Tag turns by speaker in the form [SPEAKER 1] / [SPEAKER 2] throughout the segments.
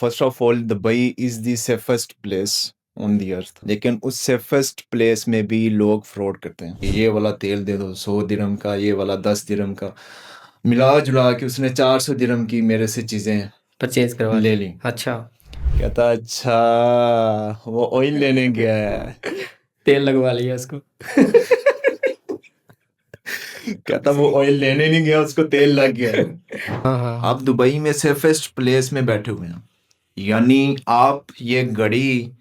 [SPEAKER 1] First of all Dubai is the safest place on the earth, लेकिन उस safest place में भी लोग फ्रॉड करते हैं। ये वाला तेल दे दो 100 दिरहम का, ये वाला 10 दिरहम का, मिला जुला के उसने 400 दिरहम की मेरे से चीज़ें
[SPEAKER 2] परचेज करवा
[SPEAKER 1] ले
[SPEAKER 2] ली।
[SPEAKER 1] ली।
[SPEAKER 2] अच्छा,
[SPEAKER 1] कहता अच्छा वो ऑयल लेने गया है।
[SPEAKER 2] तेल लगवा लिया उसको।
[SPEAKER 1] कहता वो ऑयल लेने नहीं गया, उसको तेल लग गया है।
[SPEAKER 2] हाँ हाँ हाँ।
[SPEAKER 1] आप दुबई में सेफेस्ट प्लेस में बैठे हुए हैं, यानी आप ये घड़ी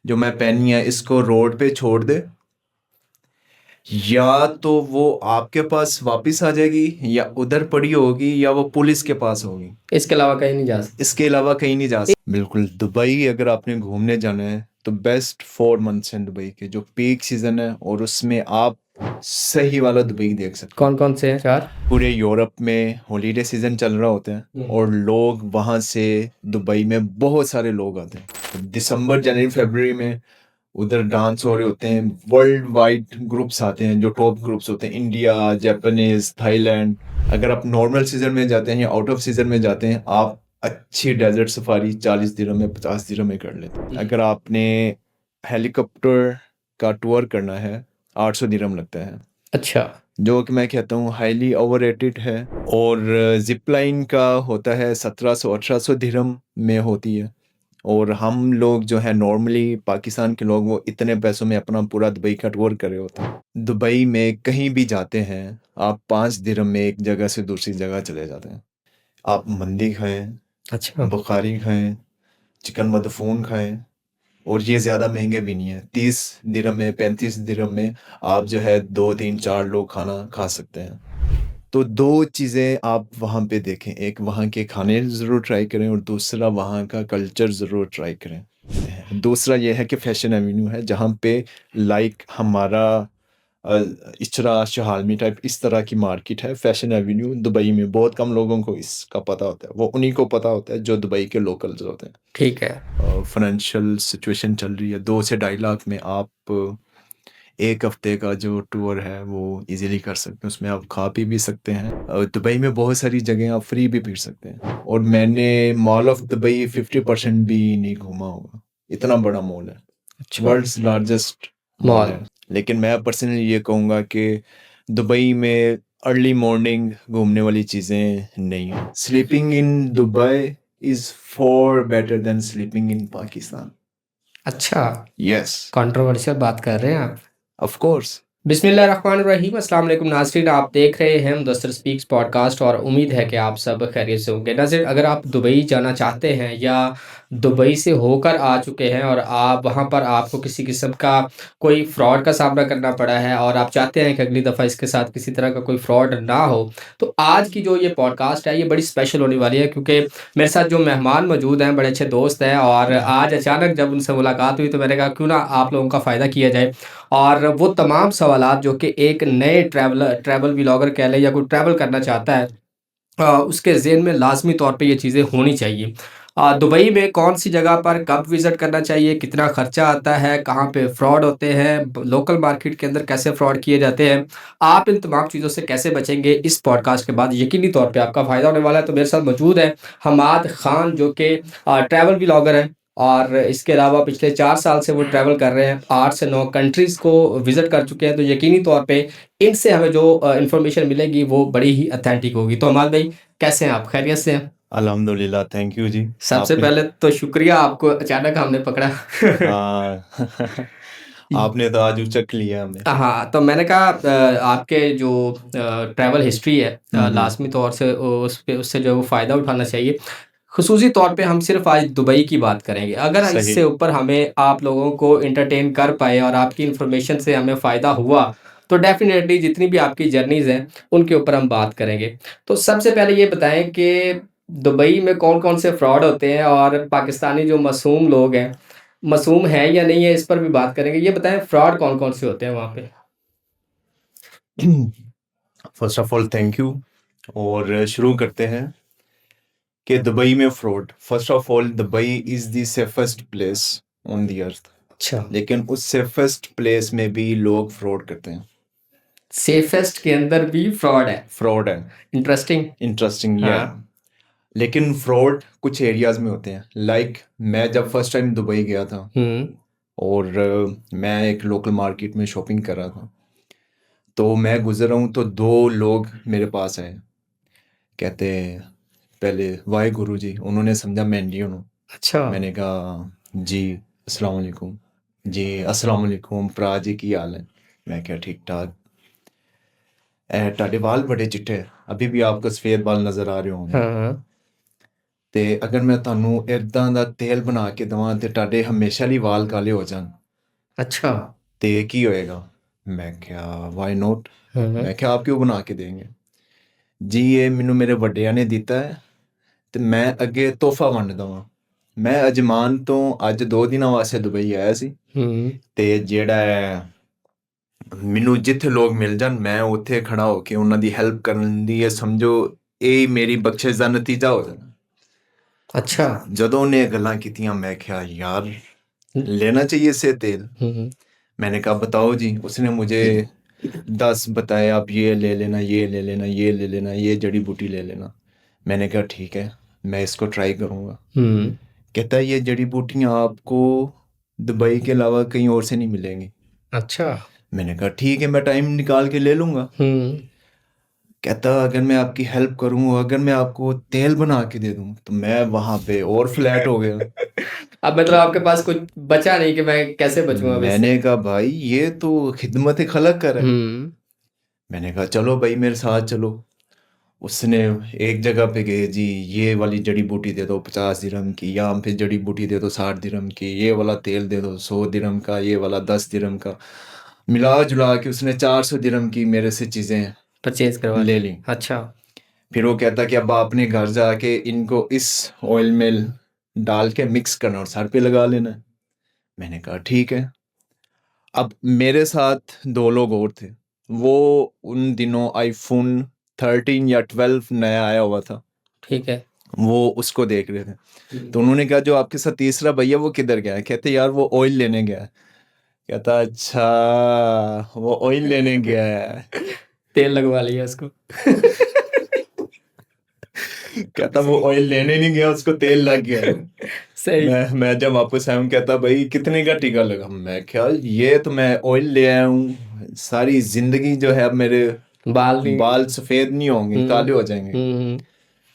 [SPEAKER 1] जो मैं पहनी है इसको रोड पे छोड़ दे, या तो वो आपके पास वापस आ जाएगी, या उधर पड़ी होगी, या वो पुलिस के पास होगी।
[SPEAKER 2] इसके अलावा कहीं नहीं जा सकते।
[SPEAKER 1] इसके अलावा कहीं नहीं जा सकते। बिल्कुल, दुबई अगर आपने घूमने जाना है तो बेस्ट 4 मंथ्स हैं दुबई के, जो पीक सीजन है, और उसमें आप सही वाला दुबई देख सकते हैं।
[SPEAKER 2] कौन कौन से हैं? 4?
[SPEAKER 1] पूरे यूरोप में हॉलीडे सीजन चल रहा होता है और लोग वहाँ से दुबई में बहुत सारे लोग आते हैं। दिसंबर जनवरी फरवरी में उधर डांस हो रहे होते हैं, वर्ल्ड वाइड ग्रुप्स आते हैं, जो टॉप ग्रुप्स होते हैं, इंडिया, जापानीज, थाईलैंड। अगर आप नॉर्मल सीजन में जाते हैं या आउट ऑफ सीजन में जाते हैं, आप अच्छी डेजर्ट सफारी 40 दिरहम में 50 दिरहम में कर लेते हैं। अगर आपने हेलीकॉप्टर का टूर करना है 800 दिरहम लगता है,
[SPEAKER 2] अच्छा,
[SPEAKER 1] जो कि मैं कहता हूँ हाईली ओवररेटेड है। और जिप लाइन का होता है 1700-1800 दिरहम में होती है। और हम लोग जो है नॉर्मली पाकिस्तान के लोग, वो इतने पैसों में अपना पूरा दुबई का टूर कर रहे होते हैं। दुबई में कहीं भी जाते हैं आप 5 दिरहम में एक जगह से दूसरी जगह चले जाते हैं। आप मंदी खाएं,
[SPEAKER 2] अच्छा।
[SPEAKER 1] बुखारी खाएं, चिकन मदफून खाएं, और ये ज़्यादा महंगे भी नहीं है। 30 दिरहम में, 35 दिरहम में आप जो है 2 3 4 लोग खाना खा सकते हैं। तो 2 चीज़ें आप वहाँ पे देखें, एक वहाँ के खाने ज़रूर ट्राई करें, और दूसरा वहाँ का कल्चर ज़रूर ट्राई करें। दूसरा ये है कि फैशन एवेन्यू है, जहाँ पे लाइक हमारा इचरा शहालमी टाइप इस तरह की मार्केट है। फैशन एवेन्यू दुबई में बहुत कम लोगों को इसका पता होता है, वो उन्हीं को पता होता है जो दुबई के लोकल्स होते हैं।
[SPEAKER 2] ठीक है।
[SPEAKER 1] फाइनेंशियल सिचुएशन चल रही है, 2 से 2.5 लाख में आप एक हफ्ते का जो टूर है वो इजीली कर सकते हैं। उसमें आप खा पी भी सकते हैं। दुबई में बहुत सारी जगह आप फ्री भी पी सकते हैं। और मैंने मॉल ऑफ दुबई 50% भी नहीं घूमा होगा, इतना बड़ा मॉल है,
[SPEAKER 2] अच्छा,
[SPEAKER 1] वर्ल्ड्स लार्जेस्ट मॉल
[SPEAKER 2] मॉल।
[SPEAKER 1] है। लेकिन मैं पर्सनली ये कहूँगा कि दुबई में अर्ली मॉर्निंग घूमने वाली चीज़ें नहीं है। Sleeping in Dubai is for better than sleeping in Pakistan.
[SPEAKER 2] अच्छा,
[SPEAKER 1] यस,
[SPEAKER 2] कंट्रोवर्शियल बात कर रहे हैं आप।
[SPEAKER 1] Of course.
[SPEAKER 2] बिस्मिल्लाहिर्रहमानिर्रहीम, अस्सलाम वालेकुम नाज़रीन, आप देख रहे हैं मुदस्सिर स्पीक्स पॉडकास्ट और उम्मीद है कि आप सब खैरियत से होंगे। नाज़रीन, अगर आप दुबई जाना चाहते हैं या दुबई से होकर आ चुके हैं और आप वहाँ पर आपको किसी किस्म का कोई फ्रॉड का सामना करना पड़ा है और आप चाहते हैं कि अगली दफ़ा इसके साथ किसी तरह का कोई फ्रॉड ना हो, तो आज की जो ये पॉडकास्ट है ये बड़ी स्पेशल होने वाली है, क्योंकि मेरे साथ जो मेहमान मौजूद हैं बड़े अच्छे दोस्त हैं, और आज अचानक जब उनसे मुलाकात हुई तो मैंने कहा क्यों ना आप लोगों का फ़ायदा किया जाए। और वो तमाम सवालात जो कि एक नए ट्रैवल व्लॉगर कह लें या कोई ट्रैवल करना चाहता है, उसके ज़हन में लाज़मी तौर पे ये चीज़ें होनी चाहिए। दुबई में कौन-सी जगह पर कब विज़िट करना चाहिए, कितना खर्चा आता है, कहाँ पे फ्रॉड होते हैं, लोकल मार्केट के अंदर कैसे फ्रॉड किए जाते हैं, आप इन तमाम चीज़ों से कैसे बचेंगे, इस पॉडकास्ट के बाद यकीनी तौर पे आपका फ़ायदा होने वाला है। तो मेरे साथ मौजूद हैं हमाद खान, जो कि ट्रैवल व्लॉगर हैं, और इसके अलावा पिछले 4 साल से वो ट्रैवल कर रहे हैं, 8 से 9 कंट्रीज़ को विज़िट कर चुके हैं। तो यकीनी तौर पे इनसे हमें जो इन्फॉर्मेशन मिलेगी वो बड़ी ही ऑथेंटिक होगी। तो हमाद भाई, कैसे हैं आप? खैरियत से हैं?
[SPEAKER 1] अल्हम्दुलिल्लाह, थैंक यू जी।
[SPEAKER 2] सबसे
[SPEAKER 1] आपने
[SPEAKER 2] पहले तो शुक्रिया, आपको अचानक हमने पकड़ा।
[SPEAKER 1] आपने तो आज उचक लिया हमें।
[SPEAKER 2] हाँ, तो मैंने कहा आपके जो ट्रैवल हिस्ट्री है, लाज़मी तौर से उससे जो है वो फ़ायदा उठाना चाहिए। ख़ुसूसी तौर पे हम सिर्फ़ आज दुबई की बात करेंगे। अगर
[SPEAKER 1] सही।
[SPEAKER 2] इससे ऊपर हमें आप लोगों को एंटरटेन कर पाए और आपकी इन्फॉर्मेशन से हमें फ़ायदा हुआ, तो डेफ़िनेटली जितनी भी आपकी जर्नीज़ हैं, उनके ऊपर हम बात करेंगे। तो सबसे पहले ये बताएँ कि दुबई में कौन-कौन से फ्रॉड होते हैं, और पाकिस्तानी जो मासूम लोग हैं, मासूम हैं या नहीं है, इस पर भी बात करेंगे। ये बताएँ फ्रॉड कौन-कौन से होते हैं वहाँ पे?
[SPEAKER 1] First of all thank you. और शुरू करते हैं कि दुबई में fraud. First of all Dubai is the safest place on the earth,
[SPEAKER 2] अच्छा,
[SPEAKER 1] लेकिन उस सेफेस्ट प्लेस में भी लोग फ्रॉड करते हैं।
[SPEAKER 2] सेफेस्ट के अंदर भी फ्रॉड है।
[SPEAKER 1] फ्रॉड है।
[SPEAKER 2] इंटरेस्टिंग।
[SPEAKER 1] इंटरेस्टिंग,
[SPEAKER 2] हाँ।
[SPEAKER 1] या लेकिन फ्रॉड कुछ एरियाज़ में होते हैं। लाइक मैं जब फर्स्ट टाइम दुबई गया था और मैं एक लोकल मार्केट में शॉपिंग कर रहा था, तो मैं गुज़र रहा हूँ तो 2 लोग मेरे पास आए। कहते पहले वाहे गुरु जी, उन्होंने समझा मैं इंडियन हूँ।
[SPEAKER 2] अच्छा।
[SPEAKER 1] मैंने कहा जी अस्सलाम वालेकुम। जी अस्सलाम वालेकुम भरा जी की हाल है? मैं क्या ठीक ठाक। ਤੁਹਾਡੇ ਵਾਲ ਬੜੇ ਚਿੱਟੇ ਹੈ, अभी भी आपको सफ़ेद बाल नज़र आ रहे होंगे।
[SPEAKER 2] हाँ, हाँ।
[SPEAKER 1] ਤੇ ਅਗਰ ਮੈਂ ਤੁਹਾਨੂੰ ਇੱਦਾਂ ਦਾ ਤੇਲ ਬਣਾ ਕੇ ਦਵਾਂ ਤੇ ਤੁਹਾਡੇ ਹਮੇਸ਼ਾ ਲਈ ਵਾਲ ਕਾਲੇ ਹੋ ਜਾਣ
[SPEAKER 2] अच्छा।
[SPEAKER 1] ਤੇ ਕੀ ਹੋਏਗਾ? ਮੈਂ ਕਿਹਾ ਵਾਈ ਨੋਟ।
[SPEAKER 2] हाँ, हाँ।
[SPEAKER 1] ਮੈਂ ਕਿਹਾ ਆਪ ਕਿਉਂ ਬਣਾ ਕੇ ਦੇਂਗੇ? ਜੀ ਇਹ ਮੈਨੂੰ ਮੇਰੇ ਵੱਡਿਆਂ ਨੇ ਦਿੱਤਾ ਹੈ ਤੇ ਮੈਂ ਅੱਗੇ ਤੋਹਫਾ ਵੰਡਦਾ ਵਾਂ। ਮੈਂ ਅਜਮਾਨ ਤੋਂ ਅੱਜ 2 ਦਿਨਾਂ ਵਾਸਤੇ ਦੁਬਈ ਆਇਆ ਸੀ ਤੇ ਜਿਹੜਾ ਹੈ ਮੈਨੂੰ ਜਿੱਥੇ ਲੋਕ ਮਿਲ ਜਾਣ ਮੈਂ ਉੱਥੇ ਖੜਾ ਹੋ ਕੇ ਉਹਨਾਂ ਦੀ ਹੈਲਪ ਕਰਨ ਦੀ ਇਹ ਸਮਝੋ ਇਹ ਹੀ ਮੇਰੀ ਬਖਸ਼ਿਸ਼ ਦਾ ਨਤੀਜਾ ਹੋ ਜਾਣਾ।
[SPEAKER 2] अच्छा।
[SPEAKER 1] ਜਦੋਂ ਉਹਨੇ ਇਹ ਗੱਲਾਂ ਕੀਤੀਆਂ मैं ਕਿਹਾ यार लेना चाहिए इससे तेल। मैंने कहा बताओ जी। उसने मुझे 10 बताए, आप ये ले लेना, ये ले लेना, ये ले लेना, ये जड़ी बूटी ले लेना। मैंने कहा ठीक है, मैं इसको ट्राई करूँगा। कहता है ये जड़ी बूटियाँ आपको दुबई के अलावा कहीं और से नहीं मिलेंगी।
[SPEAKER 2] अच्छा।
[SPEAKER 1] मैंने कहा ठीक है, मैं टाइम निकाल के ले लूँगा। कहता अगर मैं आपकी हेल्प करूँ, अगर मैं आपको तेल बना के दे दूँ, तो मैं वहाँ पे और फ्लैट हो गया।
[SPEAKER 2] अब मतलब आपके पास कुछ बचा नहीं कि मैं कैसे बचूँ अब इससे?
[SPEAKER 1] मैंने कहा भाई ये तो खिदमत खलक कर है। मैंने कहा चलो भाई मेरे साथ चलो। उसने एक जगह पे गए जी, ये वाली जड़ी बूटी दे दो 50 दिरहम की, यहाँ पे जड़ी बूटी दे दो 60 दिरहम की, ये वाला तेल दे दो 100 दिरहम का, ये वाला 10 दिरहम का। मिला जुला के उसने 400 दिरहम की मेरे से चीज़ें
[SPEAKER 2] परचेज करवा
[SPEAKER 1] ले
[SPEAKER 2] ली।
[SPEAKER 1] ली।
[SPEAKER 2] अच्छा।
[SPEAKER 1] फिर वो कहता कि अब आपने घर जाके इनको इस ऑयल में डाल के मिक्स करना और सर पे लगा लेना है। मैंने कहा ठीक है। अब मेरे साथ 2 लोग और थे। वो उन दिनों आईफोन 13 या 12 नया आया हुआ था।
[SPEAKER 2] ठीक है।
[SPEAKER 1] वो उसको देख रहे थे। तो उन्होंने कहा जो आपके साथ तीसरा भैया वो किधर गया है? कहते यार वो ऑयल लेने गया है। कहता अच्छा वो ऑयल लेने गया है।
[SPEAKER 2] तेल लगवा लिया उसको।
[SPEAKER 1] कहता वो ऑयल लेने नहीं गया, उसको तेल लग गया।
[SPEAKER 2] सही।
[SPEAKER 1] मैं जब वापस आया हूँ कहता भाई कितने का टीका लगा? मैं क्या ये तो मैं ऑयल ले आया हूँ, सारी जिंदगी जो है अब मेरे
[SPEAKER 2] बाल नहीं।
[SPEAKER 1] बाल सफेद नहीं होंगे, काले हो जाएंगे।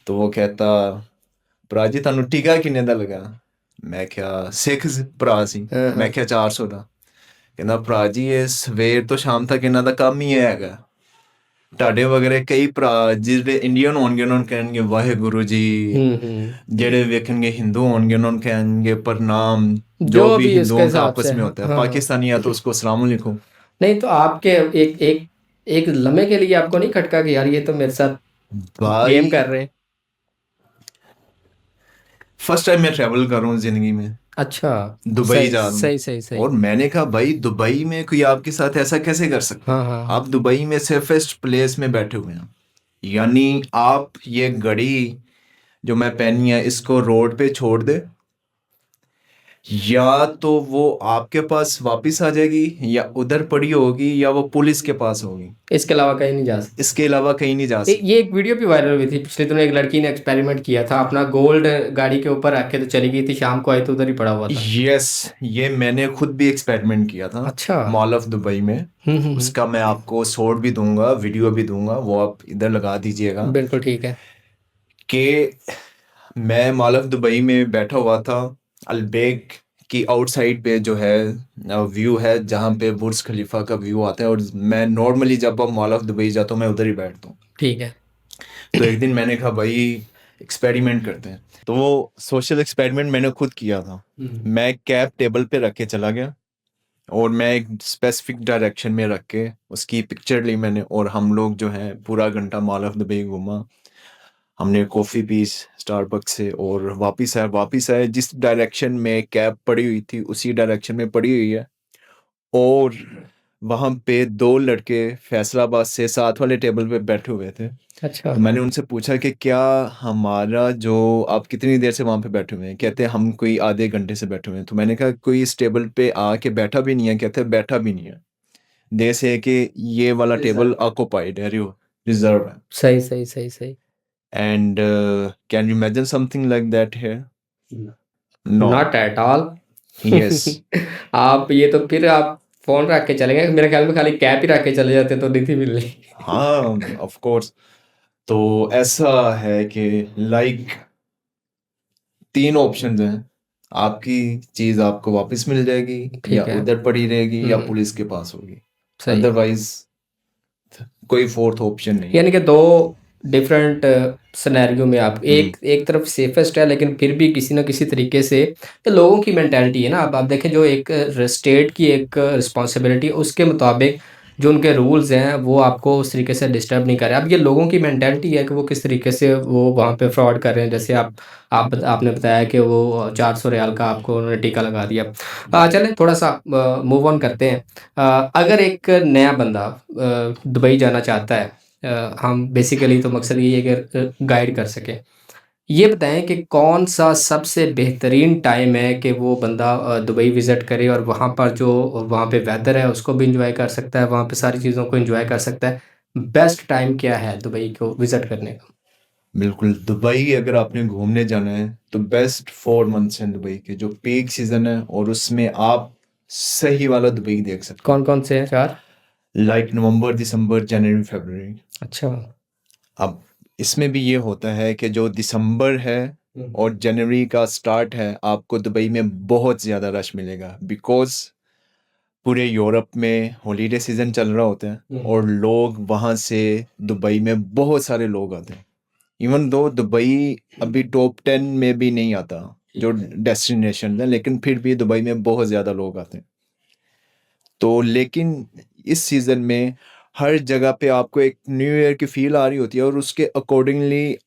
[SPEAKER 1] तो वो कहता भरा जी ਤੁਹਾਨੂੰ ਟੀਕਾ ਕਿੰਨੇ ਦਾ ਲੱਗਾ? ਮੈਂ ਕਿਹਾ ਸਿੱਖ ਭਰਾ ਸੀ। ਮੈਂ ਕਿਹਾ 400 ਦਾ। ਕਹਿੰਦਾ ਭਰਾ ਜੀ ਇਹ ਸਵੇਰ ਤੋਂ ਸ਼ਾਮ ਤੱਕ ਇਹਨਾਂ ਦਾ ਕੰਮ ਹੀ ਇਹ ਹੈਗਾ। ਤੁਹਾਡੇ ਵਗੈਰੇ ਕਈ ਭਰਾ ਜਿਹੜੇ ਇੰਡੀਅਨ ਹੋਣਗੇ ਉਹਨਾਂ ਨੂੰ ਕਹਿਣਗੇ ਵਾਹਿਗੁਰੂ ਜੀ, ਜਿਹੜੇ ਵੇਖਣਗੇ ਹਿੰਦੂ होंगे ਉਹਨਾਂ ਨੂੰ ਕਹਿਣਗੇ प्रणाम। जो भी हिंदुओं का आपस में होता है। पाकिस्तानी या तो उसको अस्सलाम वालेकुम।
[SPEAKER 2] नहीं तो आपके एक एक एक लम्हे के लिए आपको नहीं खटका कि यार ये तो मेरे साथ गेम कर रहे हैं?
[SPEAKER 1] फर्स्ट टाइम मैं ट्रैवल कर रहा हूँ जिंदगी में।
[SPEAKER 2] अच्छा।
[SPEAKER 1] दुबई जा रहा हूँ।
[SPEAKER 2] सही सही सही।
[SPEAKER 1] और मैंने कहा भाई दुबई में कोई आपके साथ ऐसा कैसे कर सकता है?
[SPEAKER 2] हाँ।
[SPEAKER 1] आप दुबई में सेफेस्ट प्लेस में बैठे हुए हैं, यानी आप ये घड़ी जो मैं पहनी है इसको रोड पे छोड़ दे, या तो वो आपके पास वापस आ जाएगी या उधर पड़ी होगी या वो पुलिस के पास होगी।
[SPEAKER 2] इसके अलावा कहीं नहीं जा सकते।
[SPEAKER 1] इसके अलावा कहीं नहीं जा सकते।
[SPEAKER 2] ये एक वीडियो भी वायरल हुई थी पिछले दिनों। एक लड़की ने एक्सपेरिमेंट किया था, अपना गोल्ड गाड़ी के ऊपर रख के तो चली गई थी, शाम को आई तो उधर ही पड़ा हुआ था।
[SPEAKER 1] यस, ये मैंने खुद भी एक्सपेरिमेंट किया था।
[SPEAKER 2] अच्छा।
[SPEAKER 1] मॉल ऑफ दुबई में। उसका मैं आपको शॉर्ट भी दूंगा, वीडियो भी दूंगा, वो आप इधर लगा दीजिएगा।
[SPEAKER 2] बिल्कुल ठीक है।
[SPEAKER 1] कि मैं मॉल ऑफ दुबई में बैठा हुआ था, अलबेग की आउटसाइड पे जो है व्यू है जहाँ पे बुर्ज खलीफा का व्यू आता है, और मैं नॉर्मली जब मॉल ऑफ दुबई जाता हूँ मैं उधर ही बैठता हूँ।
[SPEAKER 2] ठीक है।
[SPEAKER 1] तो एक दिन मैंने कहा भाई एक्सपेरिमेंट करते हैं। तो वो सोशल एक्सपेरिमेंट मैंने खुद किया था। मैं कैप टेबल पे रख के चला गया और मैं एक स्पेसिफिक डायरेक्शन में रख के उसकी पिक्चर ली मैंने, और हम लोग जो है पूरा घंटा मॉल ऑफ दुबई घूमा। हमने कॉफ़ी पी स्टारबक्स से और वापस आए जिस डायरेक्शन में कैब पड़ी हुई थी उसी डायरेक्शन में पड़ी हुई है। और वहाँ पे 2 लड़के फैसलाबाद से साथ वाले टेबल पे बैठे हुए थे।
[SPEAKER 2] अच्छा।
[SPEAKER 1] तो मैंने उनसे पूछा कि क्या हमारा जो आप कितनी देर से वहाँ पे बैठे हुए हैं? कहते हैं हम कोई आधे घंटे से बैठे हुए हैं। तो मैंने कहा कोई इस टेबल पे आके बैठा भी नहीं है? कहते बैठा भी नहीं है, जैसे कि ये वाला टेबल ऑक्युपाइड है, रिजर्व है।
[SPEAKER 2] सही सही सही सही।
[SPEAKER 1] And can you imagine something like that here? No.
[SPEAKER 2] Not at all.
[SPEAKER 1] Yes.
[SPEAKER 2] आप ये तो फिर आप फ़ोन रख के चले गए, मेरे ख़्याल में खाली कैप ही रख के चले जाते तो नहीं थी मिलनी।
[SPEAKER 1] हाँ, ऑफ कोर्स। तो ऐसा है कि लाइक 3 ऑप्शंस हैं। आपकी चीज़ आपको वापस मिल जाएगी, या
[SPEAKER 2] ठीक है।
[SPEAKER 1] उधर पड़ी रहेगी, या
[SPEAKER 2] हुँ।
[SPEAKER 1] पुलिस के पास होगी।
[SPEAKER 2] सही।
[SPEAKER 1] अदरवाइज़ कोई 4th ऑप्शन नहीं है।
[SPEAKER 2] यानी कि 2 डिफरेंट सिनेरियो में आप
[SPEAKER 1] हुँ।
[SPEAKER 2] एक एक तरफ सेफेस्ट है, लेकिन फिर भी किसी न किसी तरीके से ये लोगों की मेंटालिटी है ना। अब आप देखें, जो एक स्टेट की एक रिस्पॉन्सिबिलिटी उसके मुताबिक जो उनके रूल्स हैं वो आपको उस तरीके से डिस्टर्ब नहीं कर रहे। अब ये लोगों की मेंटालिटी है कि वो किस तरीके से वो वहाँ पे फ्रॉड कर रहे हैं। जैसे आपने बताया कि वो 400 रियाल का आपको उन्होंने टीका लगा दिया। चलें थोड़ा सा मूव ऑन करते हैं। अगर एक नया बंदा दुबई जाना चाहता है, हम बेसिकली तो मकसद यही है कि गाइड कर सकें। ये बताएँ कि कौन-सा सबसे बेहतरीन टाइम है कि वो बंदा दुबई विज़िट करे और वहाँ पर जो वहाँ पे वेदर है उसको भी एन्जॉय कर सकता है, वहाँ पे सारी चीज़ों को एन्जॉय कर सकता है। बेस्ट टाइम क्या है दुबई को विज़िट करने का?
[SPEAKER 1] बिल्कुल, दुबई अगर आपने घूमने जाना है, तो बेस्ट 4 मंथ्स हैं दुबई के, जो पीक सीज़न है और उसमें आप सही वाला दुबई देख सकते हैं।
[SPEAKER 2] कौन-कौन से हैं 4?
[SPEAKER 1] लाइक नवंबर, दिसंबर, जनवरी, फरवरी।
[SPEAKER 2] अच्छा।
[SPEAKER 1] अब इसमें भी ये होता है कि जो दिसंबर है और जनवरी का स्टार्ट है, आपको दुबई में बहुत ज़्यादा रश मिलेगा, बिकॉज़ पूरे यूरोप में हॉलिडे सीज़न चल रहा होता है और लोग वहाँ से दुबई में बहुत सारे लोग आते हैं। इवन दो दुबई अभी टॉप 10 में भी नहीं आता जो डेस्टिनेशन है, लेकिन फिर भी दुबई में बहुत ज़्यादा लोग आते हैं। तो लेकिन इस सीज़न में हर जगह पे आपको एक न्यू ईयर की फील आ रही होती है और उसके अकॉर्डिंगली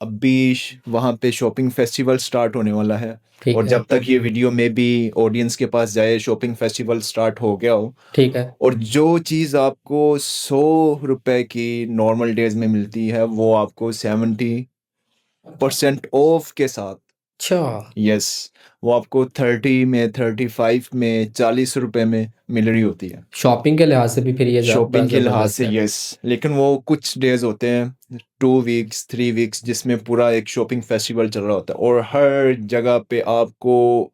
[SPEAKER 1] अभी वहाँ पे शॉपिंग फेस्टिवल स्टार्ट होने वाला है।
[SPEAKER 2] ठीक
[SPEAKER 1] और
[SPEAKER 2] है।
[SPEAKER 1] जब तक ये वीडियो में भी ऑडियंस के पास जाए, शॉपिंग फेस्टिवल स्टार्ट हो गया हो।
[SPEAKER 2] ठीक है।
[SPEAKER 1] और जो चीज़ आपको 100 रुपए की नॉर्मल डेज में मिलती है, वो आपको 70% ऑफ के साथ,
[SPEAKER 2] अच्छा।
[SPEAKER 1] यस, वो आपको 30 में, 35 में, 40 रुपए में मिल रही होती है।
[SPEAKER 2] शॉपिंग के लिहाज से भी फिर ये
[SPEAKER 1] शॉपिंग के लिहाज
[SPEAKER 2] ज़बरदस्त
[SPEAKER 1] से
[SPEAKER 2] है।
[SPEAKER 1] यस, लेकिन वो कुछ डेज होते हैं 2 वीक्स 3 वीक्स जिसमें पूरा एक शॉपिंग फेस्टिवल चल रहा होता है और हर जगह पे आपको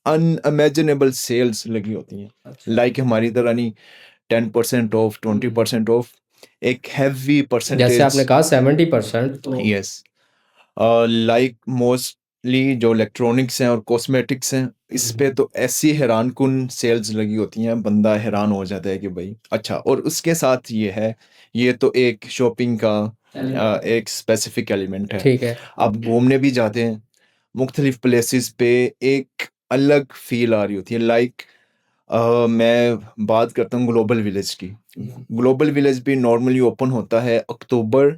[SPEAKER 1] अनइमेजिनेबल सेल्स लगी होती हैं।
[SPEAKER 2] अच्छा।
[SPEAKER 1] लाइक हमारी तरह नहीं, 10% ऑफ, 20% ऑफ, एक हैवी
[SPEAKER 2] जैसे
[SPEAKER 1] परसेंटेज।
[SPEAKER 2] आपने कहा 70% तो
[SPEAKER 1] यस, लाइक मोस्टली जो इलेक्ट्रॉनिक्स हैं और कॉस्मेटिक्स हैं, इस पे तो ऐसी हैरान कुन सेल्स लगी होती हैं, बंदा हैरान हो जाता है कि भाई अच्छा। और उसके साथ ये है, ये तो एक शॉपिंग का एक स्पेसिफिक एलिमेंट है।
[SPEAKER 2] ठीक है।
[SPEAKER 1] आप घूमने भी जाते हैं मुख्तलिफ प्लेसेस पे, एक अलग फील आ रही होती है। लाइक मैं बात करता हूँ ग्लोबल विलेज की। ग्लोबल विलेज भी नॉर्मली ओपन होता है अक्टूबर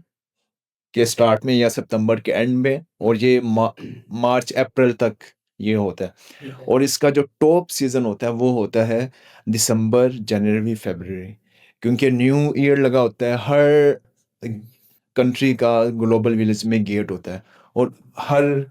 [SPEAKER 1] के स्टार्ट में या सितंबर के एंड में, और ये मार्च अप्रैल तक ये होता है। और इसका जो टॉप सीज़न होता है वो होता है दिसंबर, जनवरी, फरवरी, क्योंकि न्यू ईयर लगा होता है। हर कंट्री का ग्लोबल विलेज में गेट होता है और हर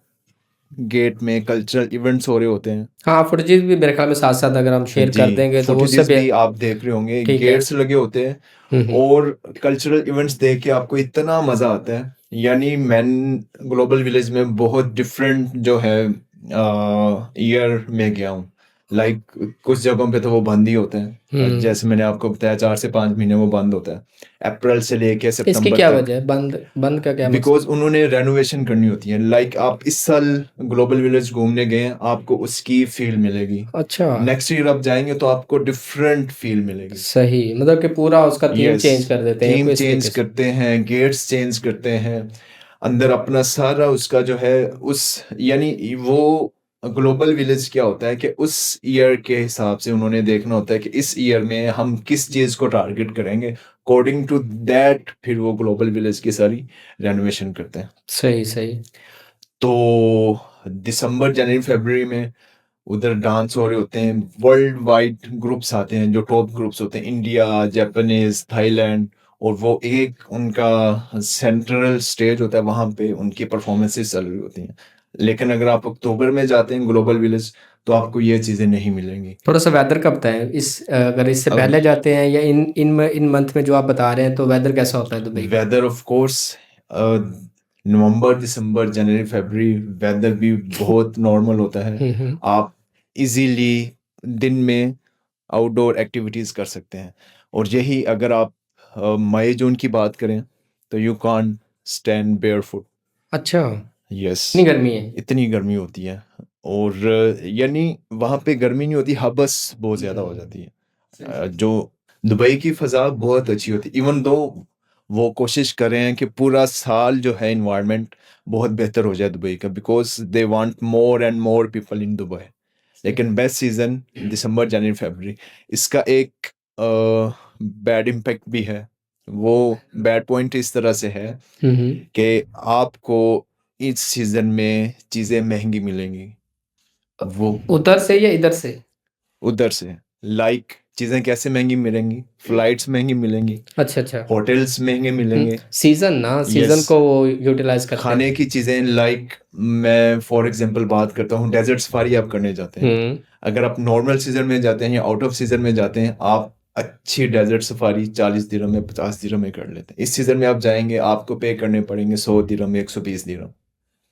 [SPEAKER 1] गेट में कल्चरल इवेंट्स हो रहे होते हैं।
[SPEAKER 2] हाँ, फुटेजेस भी मेरे ख्याल में साथ-साथ अगर हम शेयर
[SPEAKER 1] जी,
[SPEAKER 2] कर देंगे तो उससे
[SPEAKER 1] फुटेजेस
[SPEAKER 2] भी
[SPEAKER 1] भी आप देख रहे होंगे,
[SPEAKER 2] ठीक है।
[SPEAKER 1] गेट्स लगे होते हैं
[SPEAKER 2] हुँ, हुँ।
[SPEAKER 1] और कल्चरल इवेंट्स देख के आपको इतना मज़ा आता है। यानी मैं ग्लोबल विलेज में बहुत डिफरेंट जो है ईयर में गया हूँ। लाइक कुछ जगहों पे तो वो बंद ही होते हैं,
[SPEAKER 2] हुँ।
[SPEAKER 1] जैसे मैंने आपको बताया 4 से 5 महीने वो बंद होता है, अप्रैल से लेके
[SPEAKER 2] इसकी
[SPEAKER 1] सितंबर
[SPEAKER 2] क्या
[SPEAKER 1] तक।
[SPEAKER 2] वजह है? बंद बंद का क्या
[SPEAKER 1] बिकॉज
[SPEAKER 2] मकसद?
[SPEAKER 1] उन्होंने रेनोवेशन करनी होती है। लाइक आप इस साल ग्लोबल विलेज घूमने गए हैं, आपको उसकी फील मिलेगी।
[SPEAKER 2] अच्छा।
[SPEAKER 1] नेक्स्ट ईयर आप जाएंगे तो आपको डिफरेंट फील मिलेगी।
[SPEAKER 2] सही, मतलब कि पूरा उसका थीम
[SPEAKER 1] यस,
[SPEAKER 2] चेंज कर देते हैं
[SPEAKER 1] थीम
[SPEAKER 2] कोई इस
[SPEAKER 1] चेंज
[SPEAKER 2] तरीके से।
[SPEAKER 1] करते हैं, गेट्स चेंज करते हैं, अंदर अपना सारा उसका जो है उस, यानी वो ग्लोबल विलेज क्या होता है कि उस ईयर के हिसाब से उन्होंने देखना होता है कि इस ईयर में हम किस चीज़ को टारगेट करेंगे, अकॉर्डिंग टू दैट फिर वो ग्लोबल विलेज की सारी रेनोवेशन करते हैं।
[SPEAKER 2] सही, सही।
[SPEAKER 1] तो दिसंबर, जनवरी, फरवरी में उधर डांस हो रहे होते हैं, वर्ल्ड वाइड ग्रुप्स आते हैं, जो टॉप ग्रुप्स होते हैं, इंडिया, जापानीज, थाईलैंड, और वो एक उनका सेंट्रल स्टेज होता है, वहाँ पे उनकी परफॉर्मेंसेस चल रही होती हैं। लेकिन अगर आप अक्टूबर में जाते हैं ग्लोबल विलेज तो आपको ये चीज़ें नहीं मिलेंगी।
[SPEAKER 2] थोड़ा-सा वेदर का बताएँ, अगर इससे पहले जाते हैं या इन मंथ में जो आप बता रहे हैं, तो वेदर कैसा होता है दुबई का?
[SPEAKER 1] वेदर ऑफ कोर्स नवंबर, दिसंबर, जनवरी, फरवरी वेदर भी बहुत नॉर्मल होता है। आप इजीली दिन में आउटडोर एक्टिविटीज़ कर सकते हैं। और यही अगर आप मई जून की बात करें तो यू कांट स्टैंड बेयरफुट।
[SPEAKER 2] अच्छा,
[SPEAKER 1] यस,
[SPEAKER 2] इतनी गर्मी है?
[SPEAKER 1] इतनी गर्मी होती है। और यानी वहाँ पे गर्मी नहीं होती, हबस बहुत ज़्यादा हो जाती है। जो दुबई की फ़ज़ा बहुत अच्छी होती है, इवन दो वो कोशिश कर रहे हैं कि पूरा साल जो है इन्वायरमेंट बहुत बेहतर हो जाए दुबई का, because they want more and more people in Dubai. लेकिन बेस्ट सीज़न दिसंबर, जनवरी, फरवरी। इसका एक बैड इम्पैक्ट भी है। वो बैड पॉइंट इस तरह से है कि आपको इस सीज़न में चीज़ें महंगी मिलेंगी। वो
[SPEAKER 2] उधर से या इधर से?
[SPEAKER 1] उधर से लाइक चीज़ें कैसे महंगी मिलेंगी? फ्लाइट्स महंगी मिलेंगी,
[SPEAKER 2] अच्छा, अच्छा।
[SPEAKER 1] होटल्स महंगे मिलेंगे।
[SPEAKER 2] सीज़न ना, सीज़न
[SPEAKER 1] यस,
[SPEAKER 2] को वो यूटिलाइज़ करते हैं।
[SPEAKER 1] खाने की चीज़ें लाइक मैं फॉर एग्जांपल बात करता हूँ, डेजर्ट सफारी आप करने जाते हैं।
[SPEAKER 2] हुँ,
[SPEAKER 1] अगर आप नॉर्मल सीज़न में जाते हैं या आउट ऑफ सीज़न में जाते हैं, आप अच्छी डेजर्ट सफारी 40 दिरहम में, 50 दिरहम में कर लेते हैं। इस सीज़न में आप जाएंगे, आपको पे करने पड़ेंगे 100 दिरहम, 120 दिरहम।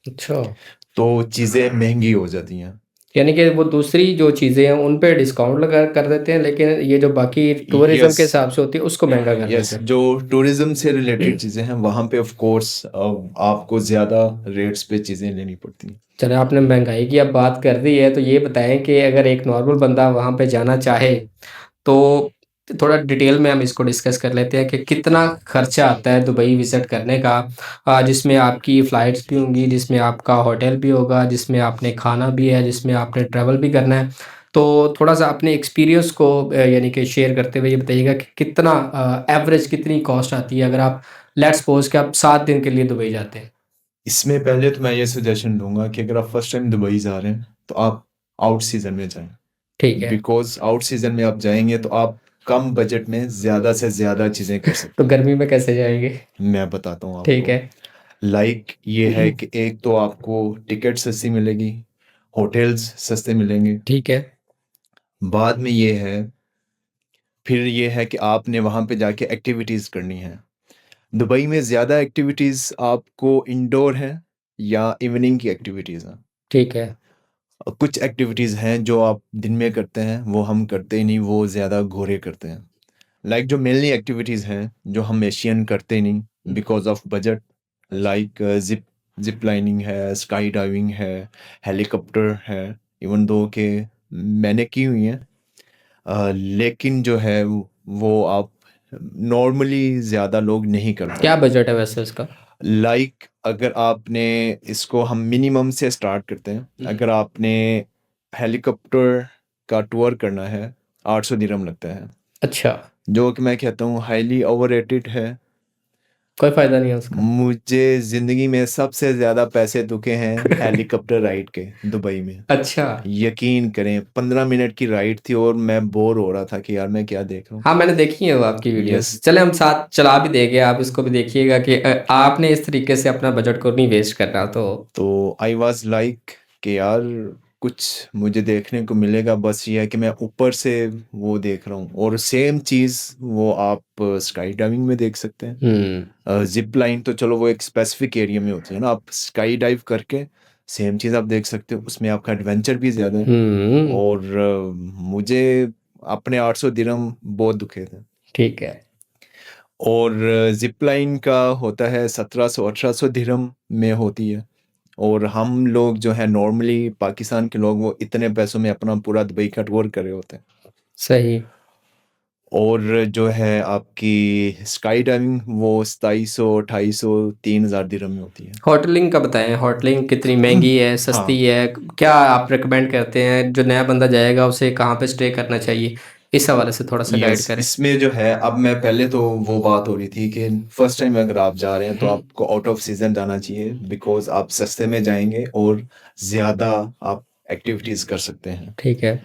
[SPEAKER 2] अच्छा।
[SPEAKER 1] तो चीज़ें महंगी हो जाती हैं।
[SPEAKER 2] यानी कि वो दूसरी जो चीज़ें हैं उन पे डिस्काउंट लगा कर देते हैं, लेकिन ये जो बाकी टूरिज़्म
[SPEAKER 1] यस,
[SPEAKER 2] के हिसाब से होती है उसको महँगा कर
[SPEAKER 1] यस,
[SPEAKER 2] देते हैं।
[SPEAKER 1] जो टूरिज्म से रिलेटेड चीज़ें हैं वहाँ पे ऑफ कोर्स आपको ज़्यादा रेट्स पे चीज़ें लेनी पड़ती हैं।
[SPEAKER 2] चलें, आपने महँगाई की अब बात कर दी है, तो ये बताएँ कि अगर एक नॉर्मल बंदा वहाँ पे जाना चाहे, तो थोड़ा डिटेल में हम इसको डिस्कस कर लेते हैं कि कितना खर्चा आता है दुबई विज़िट करने का, जिसमें आपकी फ़्लाइट्स भी होंगी, जिसमें आपका होटल भी होगा, जिसमें आपने खाना भी है, जिसमें आपने ट्रैवल भी करना है। तो थोड़ा-सा अपने एक्सपीरियंस को यानी कि शेयर करते हुए ये बताइएगा कि कितना एवरेज कितनी कॉस्ट आती है अगर आप लेट्स सपोज़ कि आप 7 दिन के लिए दुबई जाते हैं?
[SPEAKER 1] इसमें पहले तो मैं ये सजेशन दूंगा कि अगर आप फर्स्ट टाइम दुबई जा रहे हैं तो आप आउट सीज़न में जाएं,
[SPEAKER 2] ठीक है।
[SPEAKER 1] बिकॉज आउट सीज़न में आप जाएंगे तो आप कम बजट में ज़्यादा से ज़्यादा चीज़ें कर
[SPEAKER 2] तो
[SPEAKER 1] सकते हैं।
[SPEAKER 2] गर्मी में कैसे जाएँगे?
[SPEAKER 1] मैं बताता हूँ
[SPEAKER 2] ठीक
[SPEAKER 1] आपको।
[SPEAKER 2] है।
[SPEAKER 1] लाइक ये है कि एक तो आपको टिकट सस्ती मिलेगी, होटल्स सस्ते मिलेंगे।
[SPEAKER 2] ठीक है।
[SPEAKER 1] बाद में ये है, फिर ये है कि आपने वहाँ पे जाके एक्टिविटीज़ करनी है। दुबई में ज़्यादा एक्टिविटीज़ आपको इंडोर हैं या इवनिंग की एक्टिविटीज़ हैं।
[SPEAKER 2] ठीक है।
[SPEAKER 1] कुछ एक्टिविटीज़ हैं जो आप दिन में करते हैं, वो हम करते ही नहीं, वो ज़्यादा गोरे करते हैं। लाइक जो मेनली एक्टिविटीज़ हैं, जो हम एशियन करते ही नहीं because of budget, like zip lining है, स्काई डाइविंग है, हेलीकॉप्टर है, इवन दो कि मैंने की हुई हैं। लेकिन जो है वो आप नॉर्मली ज़्यादा लोग नहीं करते।
[SPEAKER 2] क्या बजट है वैसे इसका?
[SPEAKER 1] लाइक अगर आपने इसको हम मिनिमम से स्टार्ट करते हैं। अगर आपने हेलीकॉप्टर का टूर करना है, 800 दिरहम लगता है,
[SPEAKER 2] अच्छा,
[SPEAKER 1] जो कि मैं कहता हूँ हाईली ओवररेटेड है।
[SPEAKER 2] कोई फ़ायदा नहीं है उसका?
[SPEAKER 1] मुझे ज़िंदगी में सबसे ज़्यादा पैसे दुखे हैं हेलीकॉप्टर राइड के दुबई में।
[SPEAKER 2] अच्छा।
[SPEAKER 1] यकीन करें, 15 मिनट की राइड थी और मैं बोर हो रहा था कि यार मैं क्या देख रहा हूँ।
[SPEAKER 2] हाँ, मैंने देखी है वो आपकी
[SPEAKER 1] यस,
[SPEAKER 2] वीडियोज़। चलें हम साथ चला भी देंगे, आप इसको भी देखिएगा कि आपने इस तरीके से अपना बजट को नहीं वेस्ट करना तो
[SPEAKER 1] तो आई वाज़ लाइक कि यार कुछ मुझे देखने को मिलेगा, बस ये है कि मैं ऊपर से वो देख रहा हूँ। और सेम चीज़ वो आप स्काई डाइविंग में देख सकते हैं। ज़िप लाइन तो चलो वो एक स्पेसिफिक एरिया में होती है ना, आप स्काई डाइव करके सेम चीज़ आप देख सकते हो, उसमें आपका एडवेंचर भी ज़्यादा है।
[SPEAKER 2] हुँ,
[SPEAKER 1] और मुझे अपने 800 दिरहम बहुत दुखे थे।
[SPEAKER 2] ठीक है।
[SPEAKER 1] और ज़िप लाइन का होता है 1700-1800 दिरहम में होती है। और हम लोग जो है नॉर्मली पाकिस्तान के लोग वो इतने पैसों में अपना पूरा दुबई का टूर कर रहे होते हैं।
[SPEAKER 2] सही।
[SPEAKER 1] और जो है आपकी स्काई डाइविंग वो 2700, 2800, 3000 दिरहम में होती है।
[SPEAKER 2] होटलिंग का बताएँ, होटलिंग कितनी महँगी है,
[SPEAKER 1] हाँ,
[SPEAKER 2] सस्ती है? क्या आप रिकमेंड करते हैं, जो नया बंदा जाएगा उसे कहाँ पे स्टे करना चाहिए? इस हवाले से थोड़ा-सा गाइड
[SPEAKER 1] यस,
[SPEAKER 2] करें।
[SPEAKER 1] इसमें जो है अब मैं पहले तो वो बात हो रही थी कि फर्स्ट टाइम अगर आप जा रहे हैं तो आपको आउट ऑफ सीज़न जाना चाहिए, बिकॉज़ आप सस्ते में जाएँगे और ज़्यादा आप एक्टिविटीज़ कर सकते हैं।
[SPEAKER 2] ठीक है।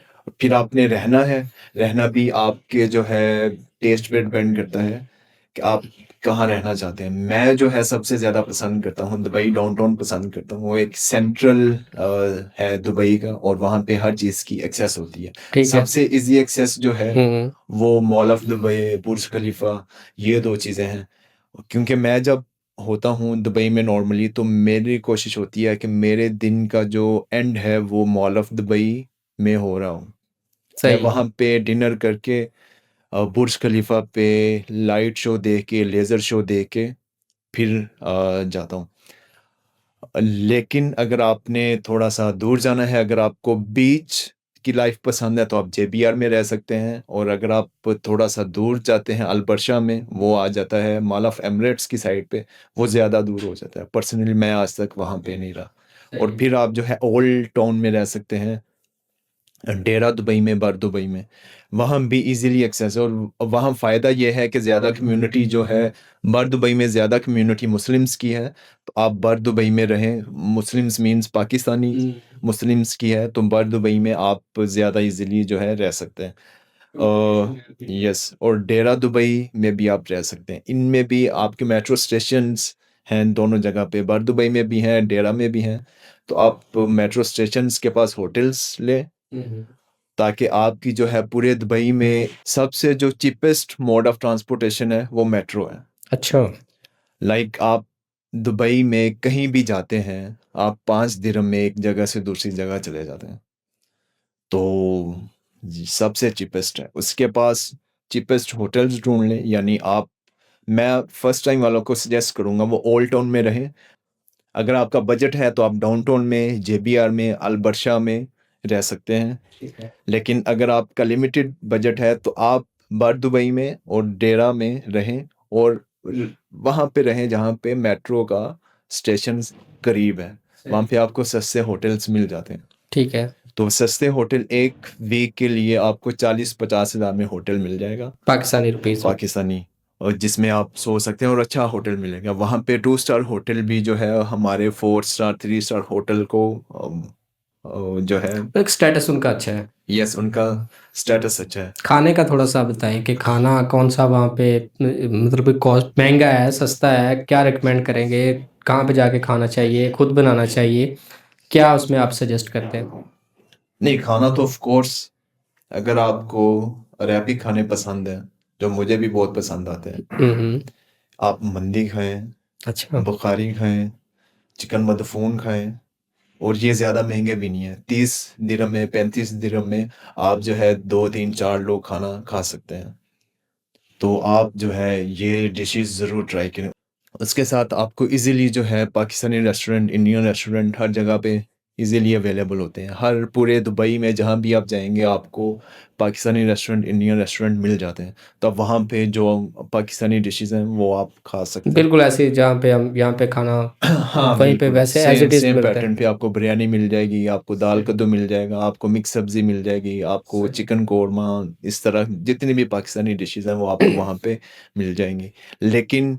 [SPEAKER 1] फिर आपने रहना है, रहना भी आपके जो है टेस्ट पे डिपेंड करता है कि आप कहाँ रहना चाहते हैं। मैं जो है सबसे ज़्यादा पसंद करता हूँ दुबई डाउनटाउन पसंद करता हूँ। वो एक सेंट्रल है दुबई का और वहाँ पे हर चीज़ की एक्सेस होती है।
[SPEAKER 2] ठीक है।
[SPEAKER 1] सबसे ईज़ी एक्सेस जो है
[SPEAKER 2] हुँ,
[SPEAKER 1] वो मॉल ऑफ दुबई, बुर्ज खलीफा, ये 2 चीज़ें हैं। क्योंकि मैं जब होता हूँ दुबई में नॉर्मली, तो मेरी कोशिश होती है कि मेरे दिन का जो एंड है वो मॉल ऑफ दुबई में हो रहा हूँ। मैं
[SPEAKER 2] सही है।
[SPEAKER 1] वहाँ पे डिनर करके बुर्ज खलीफा पे लाइट शो देख के, लेज़र शो देख के फिर जाता हूँ। लेकिन अगर आपने थोड़ा-सा दूर जाना है, अगर आपको बीच की लाइफ़ पसंद है, तो आप जेबीआर में रह सकते हैं, और अगर आप थोड़ा-सा दूर जाते हैं अल-बरशा में, वो आ जाता है मॉल ऑफ एमिरेट्स की साइड पे, वो ज़्यादा दूर हो जाता है। पर्सनली मैं आज तक वहाँ पे नहीं रहा।
[SPEAKER 2] सही
[SPEAKER 1] और
[SPEAKER 2] है।
[SPEAKER 1] फिर आप जो है ओल्ड टाउन में रह सकते हैं, डेरा दुबई में, बर दुबई में, वहाँ भी ईज़िली एक्सेस है, और वहाँ फ़ायदा ये है कि ज़्यादा कम्युनिटी जो है, बर दुबई में ज़्यादा कम्युनिटी मुस्लिम्स की है, तो आप बर दुबई में रहें, मुस्लिम्स मीन्स पाकिस्तानी
[SPEAKER 2] हुँ।
[SPEAKER 1] मुस्लिम्स की है, तो बर दुबई में आप ज़्यादा ईज़िली जो है रह सकते हैं। यस, और डेरा दुबई में भी आप रह सकते हैं। इनमें भी आपके मेट्रो स्टेशंस हैं दोनों जगह पे, बर दुबई में भी हैं, डेरा में भी हैं, तो आप मेट्रो स्टेशंस के पास होटल्स लें,
[SPEAKER 2] हुँ, हुँ।
[SPEAKER 1] ताकि आपकी जो है पूरे दुबई में सबसे जो चीपेस्ट मोड ऑफ ट्रांसपोर्टेशन है वो मेट्रो है।
[SPEAKER 2] अच्छा।
[SPEAKER 1] लाइक आप दुबई में कहीं भी जाते हैं, आप 5 दिरहम में एक जगह से दूसरी जगह चले जाते हैं। तो जी, सबसे चीपेस्ट है। उसके पास चीपेस्ट होटल्स ढूँढ लें, यानी आप, मैं फर्स्ट टाइम वालों को सजेस्ट करूँगा वो ओल्ड टाउन में रहें। अगर आपका बजट है तो आप डाउनटाउन में, जेबीआर में, अल बरशा में रह सकते हैं।
[SPEAKER 2] ठीक है।
[SPEAKER 1] लेकिन अगर आपका लिमिटेड बजट है तो आप बर दुबई में और डेरा में रहें, और वहाँ पे रहें जहाँ पे मेट्रो का स्टेशन करीब है। वहाँ
[SPEAKER 2] सही।
[SPEAKER 1] पे आपको सस्ते होटल्स मिल जाते हैं।
[SPEAKER 2] ठीक है।
[SPEAKER 1] तो सस्ते होटल एक वीक के लिए आपको 40-50 हज़ार में होटल मिल जाएगा,
[SPEAKER 2] पाकिस्तानी रुपीज़ में।
[SPEAKER 1] पाकिस्तानी, और जिसमें आप सो सकते हैं और अच्छा होटल मिलेगा। वहाँ पे 2 स्टार होटल भी जो है हमारे 4 स्टार, 3 स्टार होटल को जो है,
[SPEAKER 2] एक स्टेटस उनका अच्छा है।
[SPEAKER 1] यस, उनका स्टेटस अच्छा है।
[SPEAKER 2] खाने का थोड़ा-सा बताएँ कि खाना कौन-सा वहाँ पे मतलब कॉस्ट महँगा है, सस्ता है? क्या रिकमेंड करेंगे? कहाँ पे जाके खाना चाहिए? खुद बनाना चाहिए? क्या उसमें आप सजेस्ट करते हैं?
[SPEAKER 1] नहीं, खाना तो ऑफ कोर्स, अगर आपको अरबिक खाने पसंद हैं, जो मुझे भी बहुत पसंद आते हैं,
[SPEAKER 2] हुँ, हुँ।
[SPEAKER 1] आप मंदी खाएँ,
[SPEAKER 2] अच्छा।
[SPEAKER 1] बुखारी खाएँ, चिकन मदफ़ून खाएँ, और ये ज़्यादा महँगे भी नहीं हैं। 30 दिरहम में, 35 दिरहम में आप जो है 2, 3, 4 लोग खाना खा सकते हैं। तो आप जो है ये डिशेज़ ज़रूर ट्राई करें। उसके साथ आपको ईज़िली जो है पाकिस्तानी रेस्टोरेंट, इंडियन रेस्टोरेंट हर जगह पे ईज़िली अवेलेबल होते हैं। हर पूरे दुबई में जहाँ भी आप जाएँगे आपको पाकिस्तानी रेस्टोरेंट, इंडियन रेस्टोरेंट मिल जाते हैं। तो आप वहाँ पे जो पाकिस्तानी डिशेज़ हैं वो आप खा सकते हैं।
[SPEAKER 2] बिल्कुल ऐसे ही जहाँ पे हम यहाँ पे खाना
[SPEAKER 1] हाँ,
[SPEAKER 2] वहीं पे
[SPEAKER 1] बिल्कुल,
[SPEAKER 2] वैसे as
[SPEAKER 1] same
[SPEAKER 2] it is
[SPEAKER 1] same
[SPEAKER 2] मिलता है।
[SPEAKER 1] पैटर्न पे आपको बिरयानी मिल जाएगी, आपको दाल कद्दू मिल जाएगा, आपको मिक्स सब्ज़ी मिल जाएगी, आपको
[SPEAKER 2] सही।
[SPEAKER 1] चिकन कोरमा, इस तरह जितनी भी पाकिस्तानी डिशेज़ हैं वो आपको वहाँ पे मिल जाएँगी। लेकिन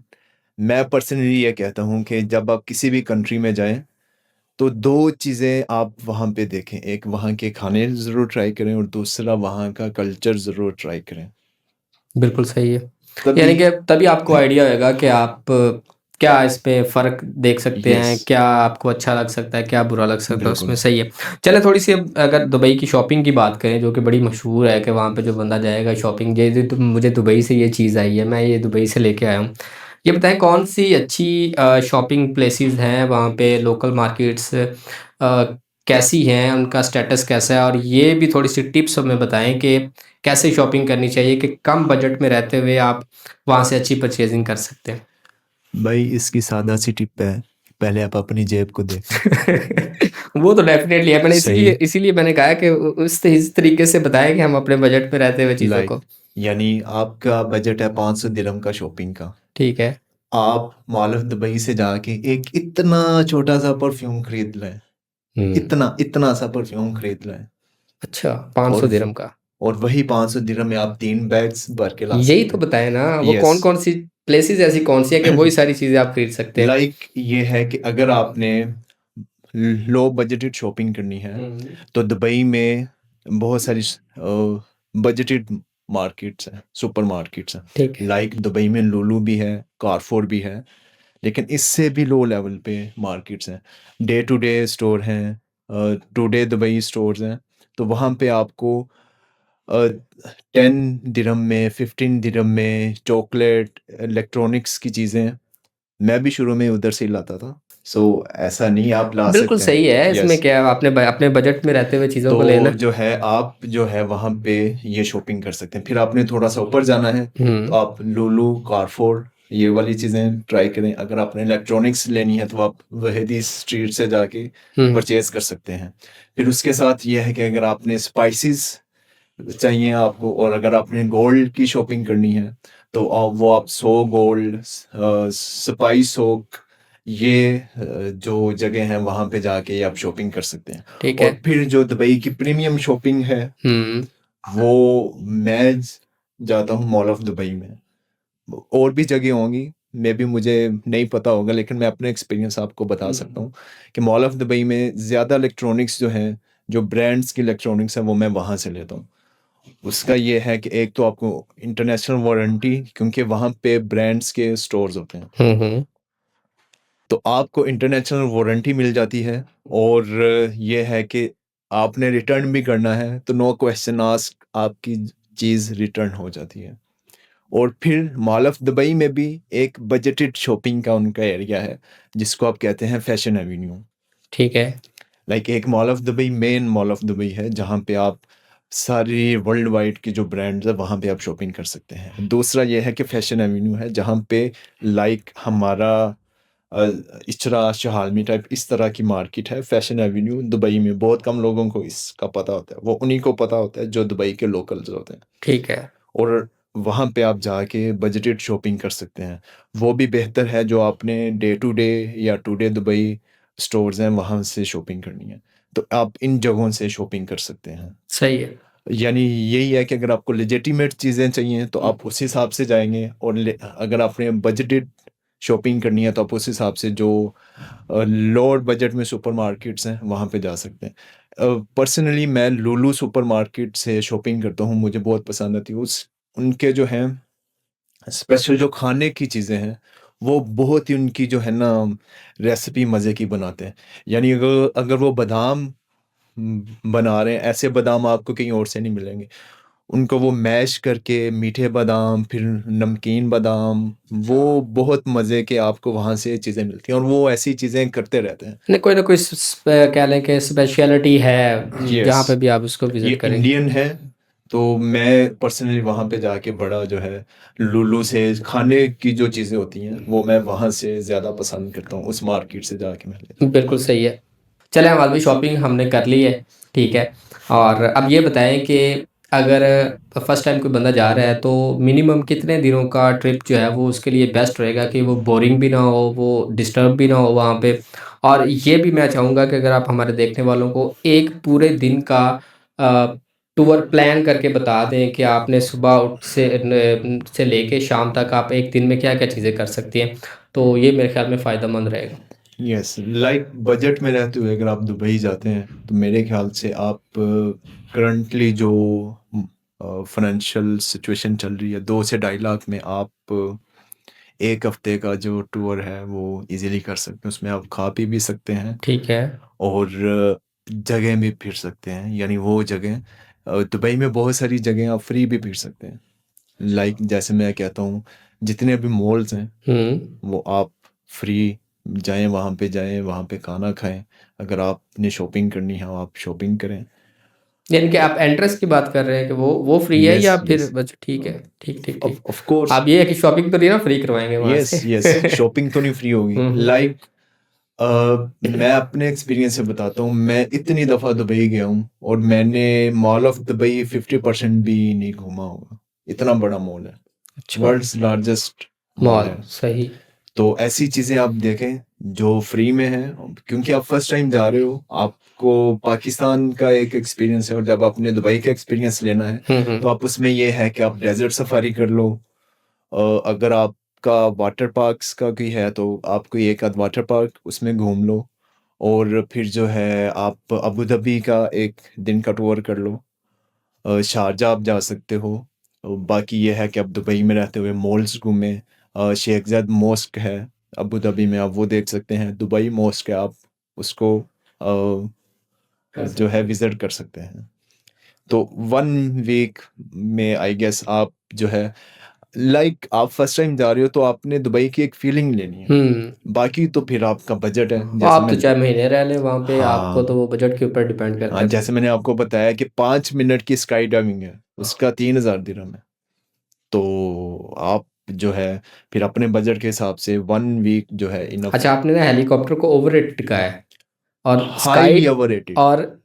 [SPEAKER 1] मैं पर्सनली ये कहता हूँ कि जब आप किसी भी कंट्री में जाएँ, तो 2 चीज़ें आप वहाँ पे देखें। एक, वहाँ के खाने ज़रूर ट्राई करें, और दूसरा वहाँ का कल्चर ज़रूर ट्राई करें।
[SPEAKER 2] बिल्कुल सही है।
[SPEAKER 1] तभी
[SPEAKER 2] यानी कि तभी आपको आइडिया होगा कि आप क्या इसमें फ़र्क देख सकते
[SPEAKER 1] यस,
[SPEAKER 2] हैं, क्या आपको अच्छा लग सकता है, क्या बुरा लग सकता है उसमें,
[SPEAKER 1] बिल्कुल।
[SPEAKER 2] सही है। चलें थोड़ी-सी अब अगर दुबई की शॉपिंग की बात करें जो कि बड़ी मशहूर है कि वहाँ पे जो बंदा जाएगा शॉपिंग ये तो मुझे दुबई से ये चीज़ आई है, मैं ये दुबई से लेके आया हूँ। ये बताएँ कौन-सी अच्छी शॉपिंग प्लेसेस हैं वहाँ पे लोकल मार्केट्स कैसी हैं, उनका स्टेटस कैसा है? और ये भी थोड़ी-सी टिप्स हमें बताएँ कि कैसे शॉपिंग करनी चाहिए कि कम बजट में रहते हुए आप वहाँ से अच्छी परचेज़िंग कर सकते हैं?
[SPEAKER 1] भाई, इसकी सादा सी टिप है, पहले आप अपनी जेब को देखें।
[SPEAKER 2] वो तो डेफ़िनेटली है, मैंने
[SPEAKER 1] सही,
[SPEAKER 2] इसीलिए इसीलिए मैंने कहा कि इस तरीके से बताएँ कि हम अपने बजट में रहते हुए चीज़ों
[SPEAKER 1] लाइक,
[SPEAKER 2] को
[SPEAKER 1] यानी आपका बजट है 500 दिरहम का शॉपिंग का।
[SPEAKER 2] ठीक है।
[SPEAKER 1] आप मॉल ऑफ दुबई से जाके एक इतना छोटा-सा परफ्यूम खरीद लाएँ,
[SPEAKER 2] हुँ।
[SPEAKER 1] इतना सा परफ्यूम खरीद लाएँ,
[SPEAKER 2] अच्छा 500
[SPEAKER 1] और
[SPEAKER 2] दिरहम का।
[SPEAKER 1] और वही 500 दिरहम में आप 3 बैग्स भर के ला
[SPEAKER 2] यही
[SPEAKER 1] सकते
[SPEAKER 2] तो
[SPEAKER 1] हैं।
[SPEAKER 2] बताएँ ना, वो
[SPEAKER 1] यस।
[SPEAKER 2] कौन-कौन सी प्लेसेस ऐसी कौन-सी है कि वही सारी चीज़ें आप खरीद सकते हैं?
[SPEAKER 1] लाइक ये है कि अगर आपने लो बजटेड शॉपिंग करनी है,
[SPEAKER 2] हुँ।
[SPEAKER 1] तो दुबई में बहुत सारी बजटेड मार्केट्स हैं, सुपरमार्केट्स हैं।
[SPEAKER 2] ठीक है।
[SPEAKER 1] लाइक दुबई में लुलु भी है, कारफोर भी है, लेकिन इससे भी लो लेवल पे मार्केट्स हैं। डे टू डे स्टोर हैं, टुडे दुबई स्टोर्स हैं, तो वहाँ पे आपको 10 दिरहम में, 15 दिरहम में चॉकलेट, इलेक्ट्रॉनिक्स की चीज़ें मैं भी शुरू में उधर से ही लाता था। सो ऐसा नहीं आप ला
[SPEAKER 2] बिल्कुल
[SPEAKER 1] सकते हैं।
[SPEAKER 2] सही है, इसमें
[SPEAKER 1] यस।
[SPEAKER 2] क्या है आपने अपने बजट में रहते हुए चीज़ों को
[SPEAKER 1] तो
[SPEAKER 2] लेना।
[SPEAKER 1] जो है आप जो है वहाँ पे ये शॉपिंग कर सकते हैं। फिर आपने थोड़ा-सा ऊपर जाना है, तो
[SPEAKER 2] हुँ,
[SPEAKER 1] आप लुलु, कारफोर ये वाली चीज़ें ट्राई करें। अगर आपने इलेक्ट्रॉनिक्स लेनी है तो आप वहीदी स्ट्रीट से जाके
[SPEAKER 2] हुँ,
[SPEAKER 1] परचेज़ कर सकते हैं। फिर उसके साथ ये है कि अगर आपने स्पाइसेस चाहिए आपको और अगर आपने गोल्ड की शॉपिंग करनी है तो वो आप सो गोल्ड, स्पाइस ओक, ये जो जगह है वहाँ पे जाके आप शॉपिंग कर सकते हैं।
[SPEAKER 2] ठीक है।
[SPEAKER 1] और फिर जो दुबई की प्रीमियम शॉपिंग है
[SPEAKER 2] हुँ,
[SPEAKER 1] वो मैं जाता हूँ मॉल ऑफ दुबई में। और भी जगह होंगी, मे बी मुझे नहीं पता होगा, लेकिन मैं अपने एक्सपीरियंस आपको बता सकता
[SPEAKER 2] हुँ,
[SPEAKER 1] हूँ कि मॉल ऑफ दुबई में ज़्यादा इलेक्ट्रॉनिक्स जो हैं, जो ब्रांड्स की इलेक्ट्रॉनिक्स हैं वो मैं वहाँ से लेता हूँ। उसका ये है कि एक तो आपको इंटरनेशनल वारंटी, क्योंकि वहाँ पे ब्रांड्स के स्टोर्स होते हैं,
[SPEAKER 2] हुँ, हुँ,
[SPEAKER 1] तो आपको इंटरनेशनल वारंटी मिल जाती है। और ये है कि आपने रिटर्न भी करना है तो नो क्वेश्चन आस्क आपकी चीज़ रिटर्न हो जाती है। और फिर मॉल ऑफ दुबई में भी एक बजटेड शॉपिंग का उनका एरिया है जिसको आप कहते हैं फैशन एवेन्यू।
[SPEAKER 2] ठीक है।
[SPEAKER 1] लाइक एक mall of Dubai, main mall of Dubai है जहाँ पे आप सारी वर्ल्ड वाइड की जो ब्रांड्स है वहाँ पे आप शॉपिंग कर सकते हैं। दूसरा ये है कि फैशन एवेन्यू है जहाँ पे लाइक हमारा अ, इचरा शहालमी टाइप इस तरह की मार्केट है। फैशन एवेन्यू दुबई में बहुत कम लोगों को इसका पता होता है, वो उन्हीं को पता होता है जो दुबई के लोकल्स होते हैं।
[SPEAKER 2] ठीक है।
[SPEAKER 1] और वहाँ पे आप जाके बजटेड शॉपिंग कर सकते हैं। वो भी बेहतर है जो आपने डे टू डे या टुडे दुबई स्टोर्स हैं वहाँ से शॉपिंग करनी है, तो आप इन जगहों से शॉपिंग कर सकते हैं।
[SPEAKER 2] सही है।
[SPEAKER 1] यानी यही है कि अगर आपको लेजिटिमेट चीज़ें चाहिए तो आप उस हिसाब से जाएँगे, और अगर आपने बजटेड शॉपिंग करनी है तो आप उस हिसाब से जो लोअर बजट में सुपरमार्केट्स हैं वहाँ पे जा सकते हैं। पर्सनली मैं लुलु सुपरमार्केट से शॉपिंग करता हूँ, मुझे बहुत पसंद आती है। उस उनके जो हैं स्पेशल जो खाने की चीज़ें हैं, वो बहुत ही उनकी जो है ना रेसिपी मज़े की बनाते हैं। यानी अगर अगर वो बादाम बना रहे हैं, ऐसे बादाम आपको कहीं और से नहीं मिलेंगे। उनको वो मैश करके मीठे बादाम, फिर नमकीन बादाम, वो बहुत मज़े के आपको वहाँ से चीज़ें मिलती हैं और वो ऐसी चीज़ें करते रहते हैं।
[SPEAKER 2] नहीं, कोई ना कोई कह लें कि स्पेशलिटी है,
[SPEAKER 1] यस,
[SPEAKER 2] जहाँ पे भी आप उसको
[SPEAKER 1] ये
[SPEAKER 2] विज़िट करेंगे।
[SPEAKER 1] इंडियन है, तो मैं पर्सनली वहाँ पे जाके बड़ा जो है लुलु से खाने की जो चीज़ें होती हैं, वो मैं वहाँ से ज़्यादा पसंद करता हूँ, उस मार्केट से जाके मैं लेता हूँ।
[SPEAKER 2] बिल्कुल सही है। चलें हमारी भी शॉपिंग हमने कर ली है, ठीक है। और अब ये बताएँ कि अगर फर्स्ट टाइम कोई बंदा जा रहा है तो मिनिमम कितने दिनों का ट्रिप जो है वो उसके लिए बेस्ट रहेगा कि वो बोरिंग भी ना हो, वो डिस्टर्ब भी ना हो वहाँ पे। और ये भी मैं चाहूँगा कि अगर आप हमारे देखने वालों को एक पूरे दिन का अ, टूर प्लान करके बता दें कि आपने सुबह उठ से लेके शाम तक आप एक दिन में क्या-क्या चीज़ें कर सकती हैं, तो ये मेरे ख्याल में फ़ायदेमंद रहेगा।
[SPEAKER 1] यस, लाइक बजट में रहते हुए अगर आप दुबई जाते हैं, तो मेरे ख्याल से आप करंटली जो फाइनेंशियल सिचुएशन चल रही है, 2 से ढाई लाख में आप 1 हफ्ते का जो टूर है वो ईज़िली कर सकते हैं। उसमें आप खा-पी भी सकते हैं
[SPEAKER 2] ठीक है।
[SPEAKER 1] और जगह भी फिर सकते हैं। यानी वो जगह दुबई में बहुत सारी जगह आप फ्री भी फिर सकते हैं। लाइक जैसे मैं कहता हूँ, जितने भी मॉल्स हैं,
[SPEAKER 2] हुँ।
[SPEAKER 1] वो आप फ्री जाएँ, वहाँ पे खाना खाएँ। अगर आपने शॉपिंग करनी है, आप शॉपिंग करें।
[SPEAKER 2] यानी कि आप एंट्रेंस की बात कर रहे हैं कि वो फ्री है
[SPEAKER 1] यस,
[SPEAKER 2] या फिर
[SPEAKER 1] यस।
[SPEAKER 2] बस ठीक है, ठीक, ठीक,
[SPEAKER 1] ऑफ
[SPEAKER 2] ठीक।
[SPEAKER 1] Of course.
[SPEAKER 2] आप ये है कि शॉपिंग तो नहीं ना फ्री करवाएँगे वहाँ
[SPEAKER 1] यस,
[SPEAKER 2] से?
[SPEAKER 1] यस, शॉपिंग तो नहीं फ्री होगी।
[SPEAKER 2] हुँ, हुँ।
[SPEAKER 1] लाइक मैं अपने एक्सपीरियंस से बताता हूँ, मैं इतनी दफ़ा दुबई गया हूँ और मैंने मॉल ऑफ दुबई 50% भी नहीं घूमा होगा। इतना बड़ा मॉल है,
[SPEAKER 2] अच्छा,
[SPEAKER 1] वर्ल्ड्स लार्जेस्ट मॉल
[SPEAKER 2] मॉल
[SPEAKER 1] है।
[SPEAKER 2] सही।
[SPEAKER 1] तो ऐसी चीज़ें आप देखें जो फ्री में हैं, क्योंकि आप फर्स्ट टाइम जा रहे हो, आपको पाकिस्तान का एक एक्सपीरियंस है और जब आपने दुबई का एक्सपीरियंस लेना है,
[SPEAKER 2] हुँ,
[SPEAKER 1] तो
[SPEAKER 2] हुँ।
[SPEAKER 1] आप उसमें ये है कि आप डेज़र्ट सफारी कर लो। अगर आपका वाटर पार्क्स का कोई है तो आप कोई एक आध वाटर पार्क उसमें घूम लो, और फिर जो है आप अबू धाबी का एक दिन का टूर कर लो। शारजा आप जा सकते हो। बाकी ये है कि आप दुबई में रहते हुए मॉल्स घूमें। शेख ज़ायद मॉस्क है अबू धाबी में, आप वो देख सकते हैं। दुबई मॉस्क है, आप उसको जो है विज़िट कर सकते हैं। तो 1 वीक में आई गेस आप जो है लाइक आप फर्स्ट टाइम जा रहे हो तो आपने दुबई की एक फीलिंग लेनी है, बाकी तो फिर आपका बजट है। जैसे
[SPEAKER 2] आप तो
[SPEAKER 1] मैंने
[SPEAKER 2] चाहे महीने रह लें वहाँ पे, आपको तो
[SPEAKER 1] हाँ
[SPEAKER 2] वो बजट के ऊपर डिपेंड करता
[SPEAKER 1] हाँ
[SPEAKER 2] है।
[SPEAKER 1] जैसे मैंने आपको बताया कि 5 मिनट की स्काई डाइविंग है, उसका 3000 दिरहम है। तो आप जो है फिर अपने बजट के हिसाब से 1 वीक जो है इनफ
[SPEAKER 2] अच्छा,
[SPEAKER 1] है।
[SPEAKER 2] आपने ना हेलीकॉप्टर को ओवररेटेड कहा है, और
[SPEAKER 1] हाईली ओवररेटेड।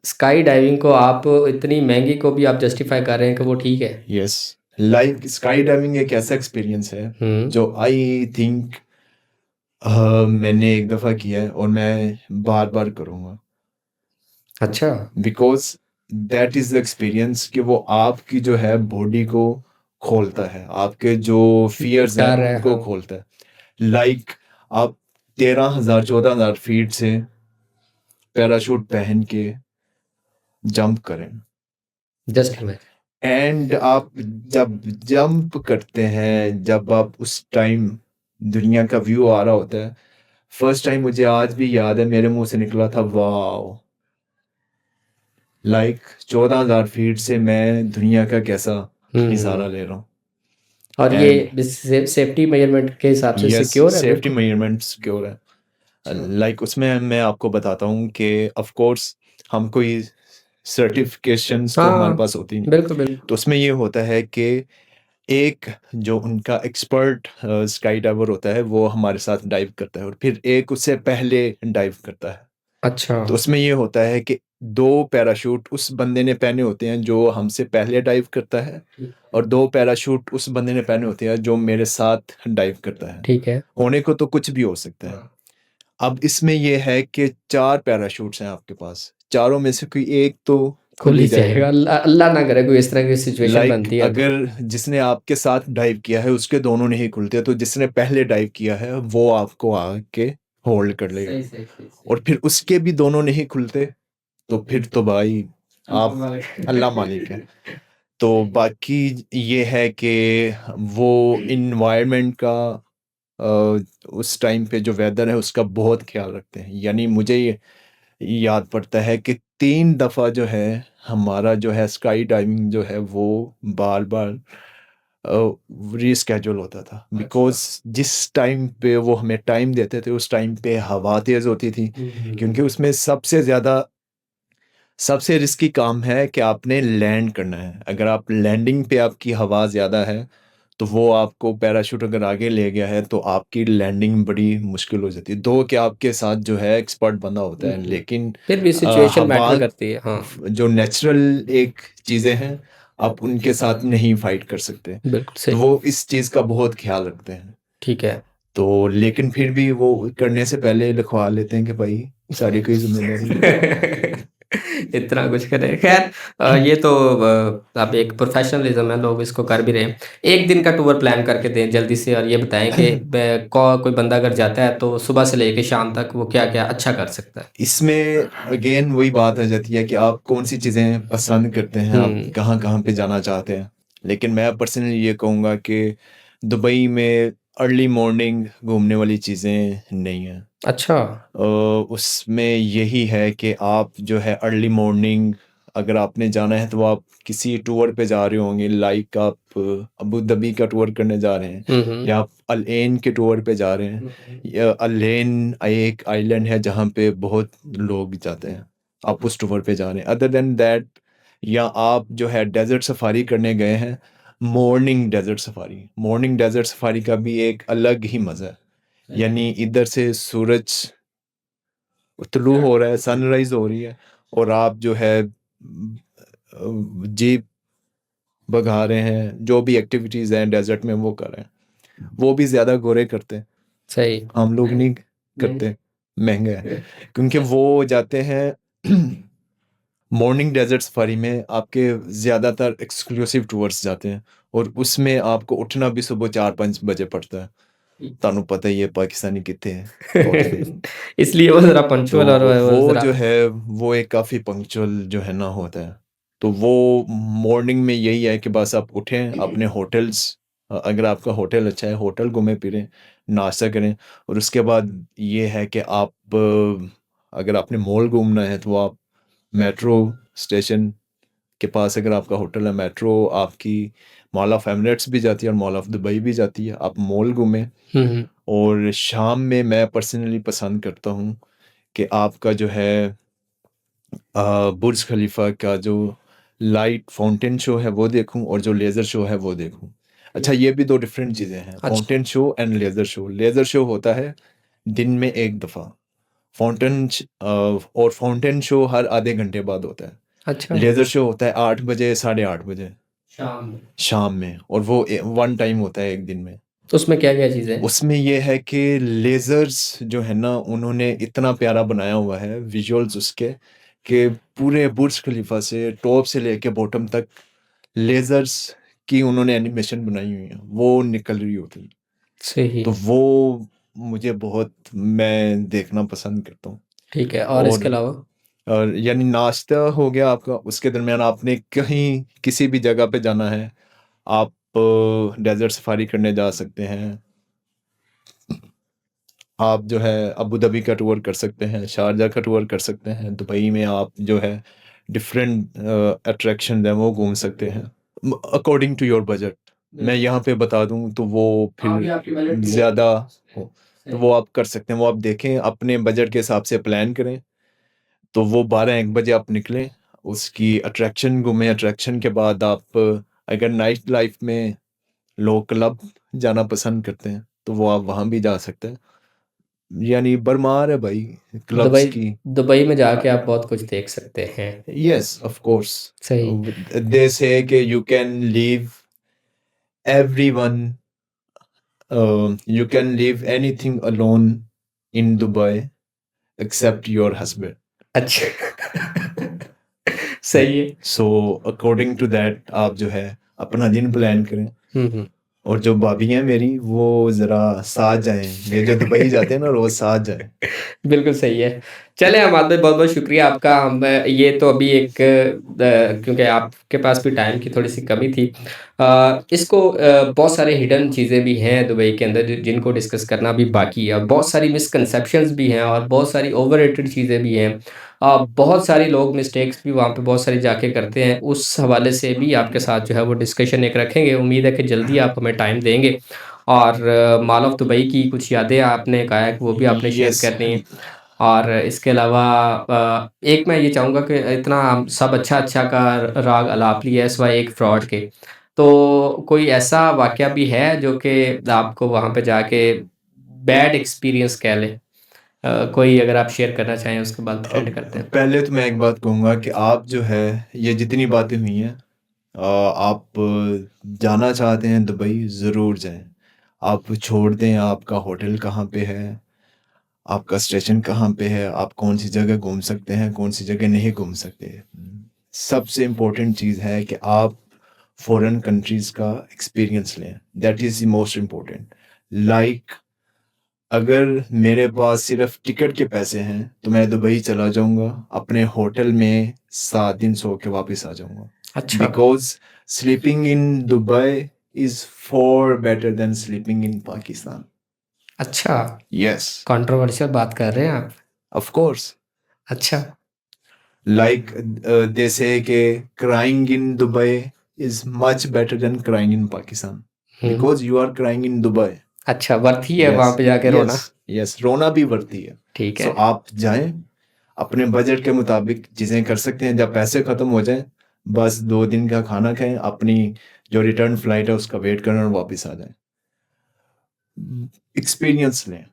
[SPEAKER 2] स्काई डाइविंग को आप इतनी महंगी को भी आप जस्टिफाई कर रहे हैं कि वो ठीक है।
[SPEAKER 1] यस, लाइक स्काई डाइविंग एक ऐसा एक्सपीरियंस है जो आई थिंक मैंने एक दफ़ा किया है और मैं बार बार करूँगा,
[SPEAKER 2] अच्छा।
[SPEAKER 1] Because that is the experience कि वो आपकी जो है बॉडी को खोलता है, आपके जो फियर्स हैं
[SPEAKER 2] डर है,
[SPEAKER 1] उनको
[SPEAKER 2] हाँ।
[SPEAKER 1] खोलता है। लाइक आप 13,000 14,000 फीट से पैराशूट पहन के जंप करें,
[SPEAKER 2] जस्ट इमेजिन।
[SPEAKER 1] एंड आप जब जंप करते हैं, जब आप उस टाइम दुनिया का व्यू आ रहा होता है, फर्स्ट टाइम मुझे आज भी याद है मेरे मुंह से निकला था वाओ। लाइक 14,000 फीट से मैं दुनिया का कैसा नज़ारा ले रहा हूँ।
[SPEAKER 2] और
[SPEAKER 1] एंड
[SPEAKER 2] ये सेफ्टी मेजरमेंट के हिसाब से
[SPEAKER 1] यस,
[SPEAKER 2] सिक्योर है
[SPEAKER 1] सेफ्टी
[SPEAKER 2] बिल्कुल।
[SPEAKER 1] मेजरमेंट सिक्योर है। लाइक उसमें मैं आपको बताता हूँ कि ऑफ कोर्स हम कोई सर्टिफिकेशंस तो हमारे
[SPEAKER 2] हाँ,
[SPEAKER 1] पास होती नहीं।
[SPEAKER 2] बिल्कुल बिल्कुल।
[SPEAKER 1] तो उसमें ये होता है कि एक जो उनका एक्सपर्ट स्काई डाइवर होता है वो हमारे साथ डाइव करता है, और फिर एक उससे पहले डाइव करता है।
[SPEAKER 2] अच्छा।
[SPEAKER 1] तो उसमें ये होता है कि 2 पैराशूट उस बंदे ने पहने होते हैं जो हमसे पहले डाइव करता है, और 2 पैराशूट उस बंदे ने पहने होते हैं जो मेरे साथ डाइव करता है।
[SPEAKER 2] ठीक है।
[SPEAKER 1] होने को तो कुछ भी हो सकता है। अब इसमें ये है कि 4 पैराशूट्स हैं आपके पास, चारों में से कोई एक तो
[SPEAKER 2] खुल
[SPEAKER 1] खुल
[SPEAKER 2] ही
[SPEAKER 1] ही
[SPEAKER 2] जाएगा,
[SPEAKER 1] जाएगा।
[SPEAKER 2] अल्लाह अल्लाह ना करे कोई इस तरह की सिचुएशन
[SPEAKER 1] लाइक
[SPEAKER 2] बनती है तो।
[SPEAKER 1] अगर जिसने आपके साथ डाइव किया है उसके दोनों नहीं खुलते, तो जिसने पहले डाइव किया है वो आपको आके होल्ड कर लेगा,
[SPEAKER 2] सही सही सही सही।
[SPEAKER 1] और फिर उसके भी दोनों नहीं खुलते तो फिर तो भाई आप अल्लाह मालिक है। तो बाकी ये है कि वो इन्वायरमेंट का उस टाइम पे जो वेदर है उसका बहुत ख्याल रखते हैं। यानी मुझे ये याद पड़ता है कि 3 दफ़ा जो है हमारा जो है स्काई डाइविंग जो है वो बार-बार रीस्केड्यूल होता था, बिकॉज़ जिस टाइम पे वो हमें टाइम देते थे उस टाइम पे हवा तेज़ होती थी, क्योंकि उसमें सबसे रिस्की काम है कि आपने लैंड करना है। अगर आप लैंडिंग पे आपकी हवा ज़्यादा है, तो वो आपको पैराशूट अगर आगे ले गया है, तो आपकी लैंडिंग बड़ी मुश्किल हो जाती है। दो कि आपके साथ जो है एक्सपर्ट बंदा होता है, लेकिन
[SPEAKER 2] फिर भी सिचुएशन
[SPEAKER 1] हवा
[SPEAKER 2] मैटर करती है, हाँ।
[SPEAKER 1] जो नेचुरल एक चीज़ें हैं, आप उनके साथ नहीं फाइट कर सकते।
[SPEAKER 2] बिल्कुल
[SPEAKER 1] तो
[SPEAKER 2] सही।
[SPEAKER 1] वो इस चीज़ का बहुत ख्याल रखते हैं।
[SPEAKER 2] ठीक है।
[SPEAKER 1] तो लेकिन फिर भी वो करने से पहले लिखवा लेते हैं कि भाई सारी कोई ज़िम्मेदारी है।
[SPEAKER 2] इतना कुछ करें, खैर। ये तो अब एक प्रोफेशनलिज्म है, लोग इसको कर भी रहे हैं। एक दिन का टूर प्लान करके दें जल्दी से, और ये बताएं कि कोई बंदा अगर जाता है तो सुबह से लेके शाम तक वो क्या क्या अच्छा कर सकता है।
[SPEAKER 1] इसमें अगेन वही बात आ जाती है कि आप कौन सी चीज़ें पसंद करते हैं, आप कहाँ-कहाँ पे जाना चाहते हैं। लेकिन मैं पर्सनली ये कहूँगा कि दुबई में अर्ली मॉर्निंग घूमने वाली चीज़ें नहीं हैं।
[SPEAKER 2] अच्छा।
[SPEAKER 1] उसमें यही है कि आप जो है अर्ली मॉर्निंग अगर आपने जाना है तो आप किसी टूर पे जा रहे होंगे, लाइक आप अबू धाबी का टूर करने जा रहे हैं, या आप अल एन के टूर पे जा रहे हैं, या अल एन एक आइलैंड है जहाँ पे बहुत लोग जाते हैं, आप उस टूर पे जा रहे हैं। अदर देन दैट, या आप जो है डेजर्ट सफारी करने गए हैं, मॉर्निंग डेजर्ट सफारी का भी एक अलग ही मज़ा है। यानी इधर से सूरज तुलू हो रहा है, सनराइज हो रही है, और आप जो है जीप भगा रहे हैं, जो भी एक्टिविटीज़ हैं डेजर्ट में वो कर रहे हैं। वो भी ज़्यादा गोरे करते हैं,
[SPEAKER 2] सही।
[SPEAKER 1] हम लोग नहीं करते, महंगा है। क्योंकि वो जाते हैं मॉर्निंग डेजर्ट सफारी में, आपके ज़्यादातर एक्सक्लूसिव टूर्स जाते हैं, और उसमें आपको उठना भी सुबह 4-5 बजे पड़ता है। ਤੁਹਾਨੂੰ पता ही है पाकिस्तानी कितने हैं उठते।
[SPEAKER 2] इसलिए वो ज़रा
[SPEAKER 1] तो
[SPEAKER 2] पंक्चुअल और वो
[SPEAKER 1] वो
[SPEAKER 2] ज़रा।
[SPEAKER 1] जो है वो एक काफ़ी पंक्चुअल जो है ना होता है। तो वो मॉर्निंग में यही है कि बस आप उठें, अपने होटल्स अगर आपका होटल अच्छा है, होटल घूमें फिरें, नाश्ता करें, और उसके बाद ये है कि आप अगर आपने मॉल घूमना है तो आप मेट्रो स्टेशन के पास अगर आपका होटल है, मेट्रो आपकी मॉल ऑफ एमिरेट्स भी जाती है और मॉल ऑफ दुबई भी जाती है। आप मॉल घूमें
[SPEAKER 2] हुँ, हुँ।
[SPEAKER 1] और शाम में मैं पर्सनली पसंद करता हूँ कि आपका जो है बुर्ज खलीफा का जो लाइट फाउंटेन शो है वो देखूं और जो लेज़र शो है वो देखूं। अच्छा, ये भी दो डिफरेंट चीज़ें हैं,
[SPEAKER 2] अच्छा,
[SPEAKER 1] fountain show and laser show. Laser show होता है दिन में एक दफ़ा, और फाउंटेन शो हर आधे घंटे बाद होता है।
[SPEAKER 2] अच्छा।
[SPEAKER 1] लेज़र शो होता है 8 बजे, 8:30 बजे
[SPEAKER 2] शाम में।
[SPEAKER 1] शाम में, और वो वन टाइम होता है एक दिन में।
[SPEAKER 2] तो उसमें क्या-क्या चीज़ें हैं?
[SPEAKER 1] उसमें ये है कि लेज़र्स जो है ना, उन्होंने इतना प्यारा बनाया हुआ है विजुअल्स उसके, कि पूरे बुर्ज खलीफा से टॉप से लेके बॉटम तक लेज़र्स की उन्होंने एनिमेशन बनाई हुई है, वो निकल रही होती है।
[SPEAKER 2] सही,
[SPEAKER 1] तो वो मुझे बहुत, मैं देखना पसंद करता हूँ।
[SPEAKER 2] ठीक है और इसके
[SPEAKER 1] और
[SPEAKER 2] अलावा?
[SPEAKER 1] यानी नाश्ता हो गया आपका, उसके दरमियान आपने कहीं किसी भी जगह पे जाना है, आप डेज़र्ट सफारी करने जा सकते हैं। आप जो है अबू धाबी का टूर कर सकते हैं, शारजा का टूर कर सकते हैं, दुबई में आप जो है डिफरेंट अट्रैक्शन हैं वो घूम सकते हैं अकॉर्डिंग टू योर बजट। मैं यहाँ पे बता दूँ तो वो
[SPEAKER 2] हाँ, अभी
[SPEAKER 1] फिर
[SPEAKER 2] आपकी वैलेट नहीं है।
[SPEAKER 1] ज़्यादा हो, तो
[SPEAKER 2] सही।
[SPEAKER 1] वो आप कर सकते हैं। वो आप देखें, अपने बजट के हिसाब से प्लान करें, तो वो 12-1 बजे आप निकलें, उसकी अट्रैक्शन घूमें, अट्रैक्शन के बाद आप अगर नाइट लाइफ में लोग क्लब जाना पसंद करते हैं, तो वो आप वहाँ भी जा सकते हैं। यानी भरमार है भाई क्लब्स
[SPEAKER 2] दुबई
[SPEAKER 1] की।
[SPEAKER 2] दुबई में जाके आप बहुत कुछ देख सकते हैं।
[SPEAKER 1] Yes, of course.
[SPEAKER 2] सही।
[SPEAKER 1] They say कि you can leave everyone, you can leave anything alone in Dubai except your husband.
[SPEAKER 2] अच्छा। सही है।
[SPEAKER 1] So according to that आप जो है अपना दिन प्लान करें,
[SPEAKER 2] हुँ, हुँ।
[SPEAKER 1] और जो भाभी हैं मेरी वो ज़रा साथ जाएँ, ये जो दुबई जाते हैं ना रोज़ साथ जाएँ।
[SPEAKER 2] बिल्कुल सही है। चलें अमाद भाई बहुत-बहुत शुक्रिया आपका। ये तो अभी एक क्योंकि आपके पास भी टाइम की थोड़ी-सी कमी थी। इसको बहुत सारे हिडन चीज़ें भी हैं दुबई के अंदर जिनको डिस्कस करना अभी बाकी है। बहुत सारी मिसकंसेप्शंस भी हैं और बहुत सारी ओवररेटेड चीज़ें भी हैं। बहुत सारे लोग मिस्टेक्स भी वहाँ पे बहुत सारी जाके करते हैं। उस हवाले से भी आपके साथ जो है वो डिस्कशन एक रखेंगे। उम्मीद है कि जल्दी आप हमें टाइम देंगे और मॉल ऑफ दुबई की कुछ यादें आपने कहा है कि वो भी आपने शेयर
[SPEAKER 1] Yes,
[SPEAKER 2] करनी है। और इसके अलावा एक मैं ये चाहूँगा कि इतना हम सब अच्छा-अच्छा का राग अलाप लिया है सिवाय एक फ्रॉड के। तो कोई ऐसा वाक़या भी है जो कि आपको वहाँ पे जाके बैड एक्सपीरियंस कह लें? कोई अगर आप शेयर करना चाहें उसके बाद एंड करते हैं।
[SPEAKER 1] पहले तो मैं एक बात कहूँगा कि आप जो है ये जितनी बातें हुई हैं, आप जाना चाहते हैं दुबई, ज़रूर जाएँ। आप छोड़ दें आपका होटल कहाँ पे है, आपका स्टेशन कहाँ पे है, आप कौन-सी जगह घूम सकते हैं, कौन-सी जगह नहीं घूम सकते। सबसे इम्पोर्टेंट चीज़ है कि आप फ़ॉरेन कंट्रीज़ का एक्सपीरियंस लें, that is the most important. Like अगर मेरे पास सिर्फ़ टिकट के पैसे हैं, तो मैं दुबई चला जाऊँगा, अपने होटल में 7 दिन सो के वापस आ जाऊँगा।
[SPEAKER 2] अच्छा,
[SPEAKER 1] because sleeping in Dubai is far better than sleeping in Pakistan.
[SPEAKER 2] अच्छा,
[SPEAKER 1] येस,
[SPEAKER 2] कंट्रोवर्शियल बात कर रहे हैं आप।
[SPEAKER 1] Of course.
[SPEAKER 2] अच्छा,
[SPEAKER 1] Like they say कि crying in Dubai is much better than crying in Pakistan
[SPEAKER 2] hmm.
[SPEAKER 1] because you are crying in Dubai.
[SPEAKER 2] अच्छा, worth ही है वहाँ
[SPEAKER 1] Yes,
[SPEAKER 2] पे जाके रोना?
[SPEAKER 1] yes, yes. रोना भी बढ़ती है।
[SPEAKER 2] ठीक
[SPEAKER 1] So
[SPEAKER 2] है।
[SPEAKER 1] आप जाएं, अपने बजट के मुताबिक चीज़ें कर सकते हैं। जब पैसे ख़त्म हो जाएं, बस 2 दिन का खाना खाएं, अपनी जो रिटर्न फ्लाइट है उसका वेट करें और वापस आ जाएं। एक्सपीरियंस लें।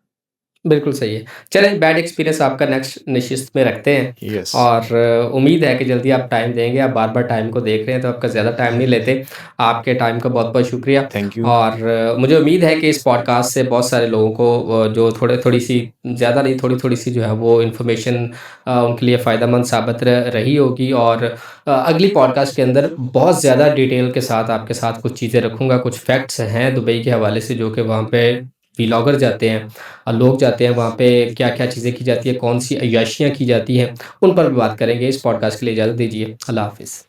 [SPEAKER 2] बिल्कुल सही है। चलें बैड एक्सपीरियंस आपका नेक्स्ट निशिस्त में रखते हैं
[SPEAKER 1] यस,
[SPEAKER 2] और उम्मीद है कि जल्दी आप टाइम देंगे। आप बार-बार टाइम को देख रहे हैं तो आपका ज़्यादा टाइम नहीं लेते। आपके टाइम का बहुत-बहुत शुक्रिया
[SPEAKER 1] थैंक यू।
[SPEAKER 2] और मुझे उम्मीद है कि इस पॉडकास्ट से बहुत सारे लोगों को जो थोड़ी-सी ज़्यादा नहीं थोड़ी-थोड़ी सी जो है वो इन्फॉर्मेशन उनके लिए फ़ायदेमंद साबित रही होगी और अगली पॉडकास्ट के अंदर बहुत ज़्यादा डिटेल के साथ आपके साथ कुछ चीज़ें रखूँगा। कुछ फैक्ट्स हैं दुबई के हवाले से जो कि वहाँ पे व्लॉगर जाते हैं लोग जाते हैं वहाँ पे क्या-क्या चीज़ें की जाती है, कौन-सी अय्याशियाँ की जाती हैं, उन पर भी बात करेंगे। इस पॉडकास्ट के लिए इजाज़त दीजिए। अल्लाह हाफ़िज़।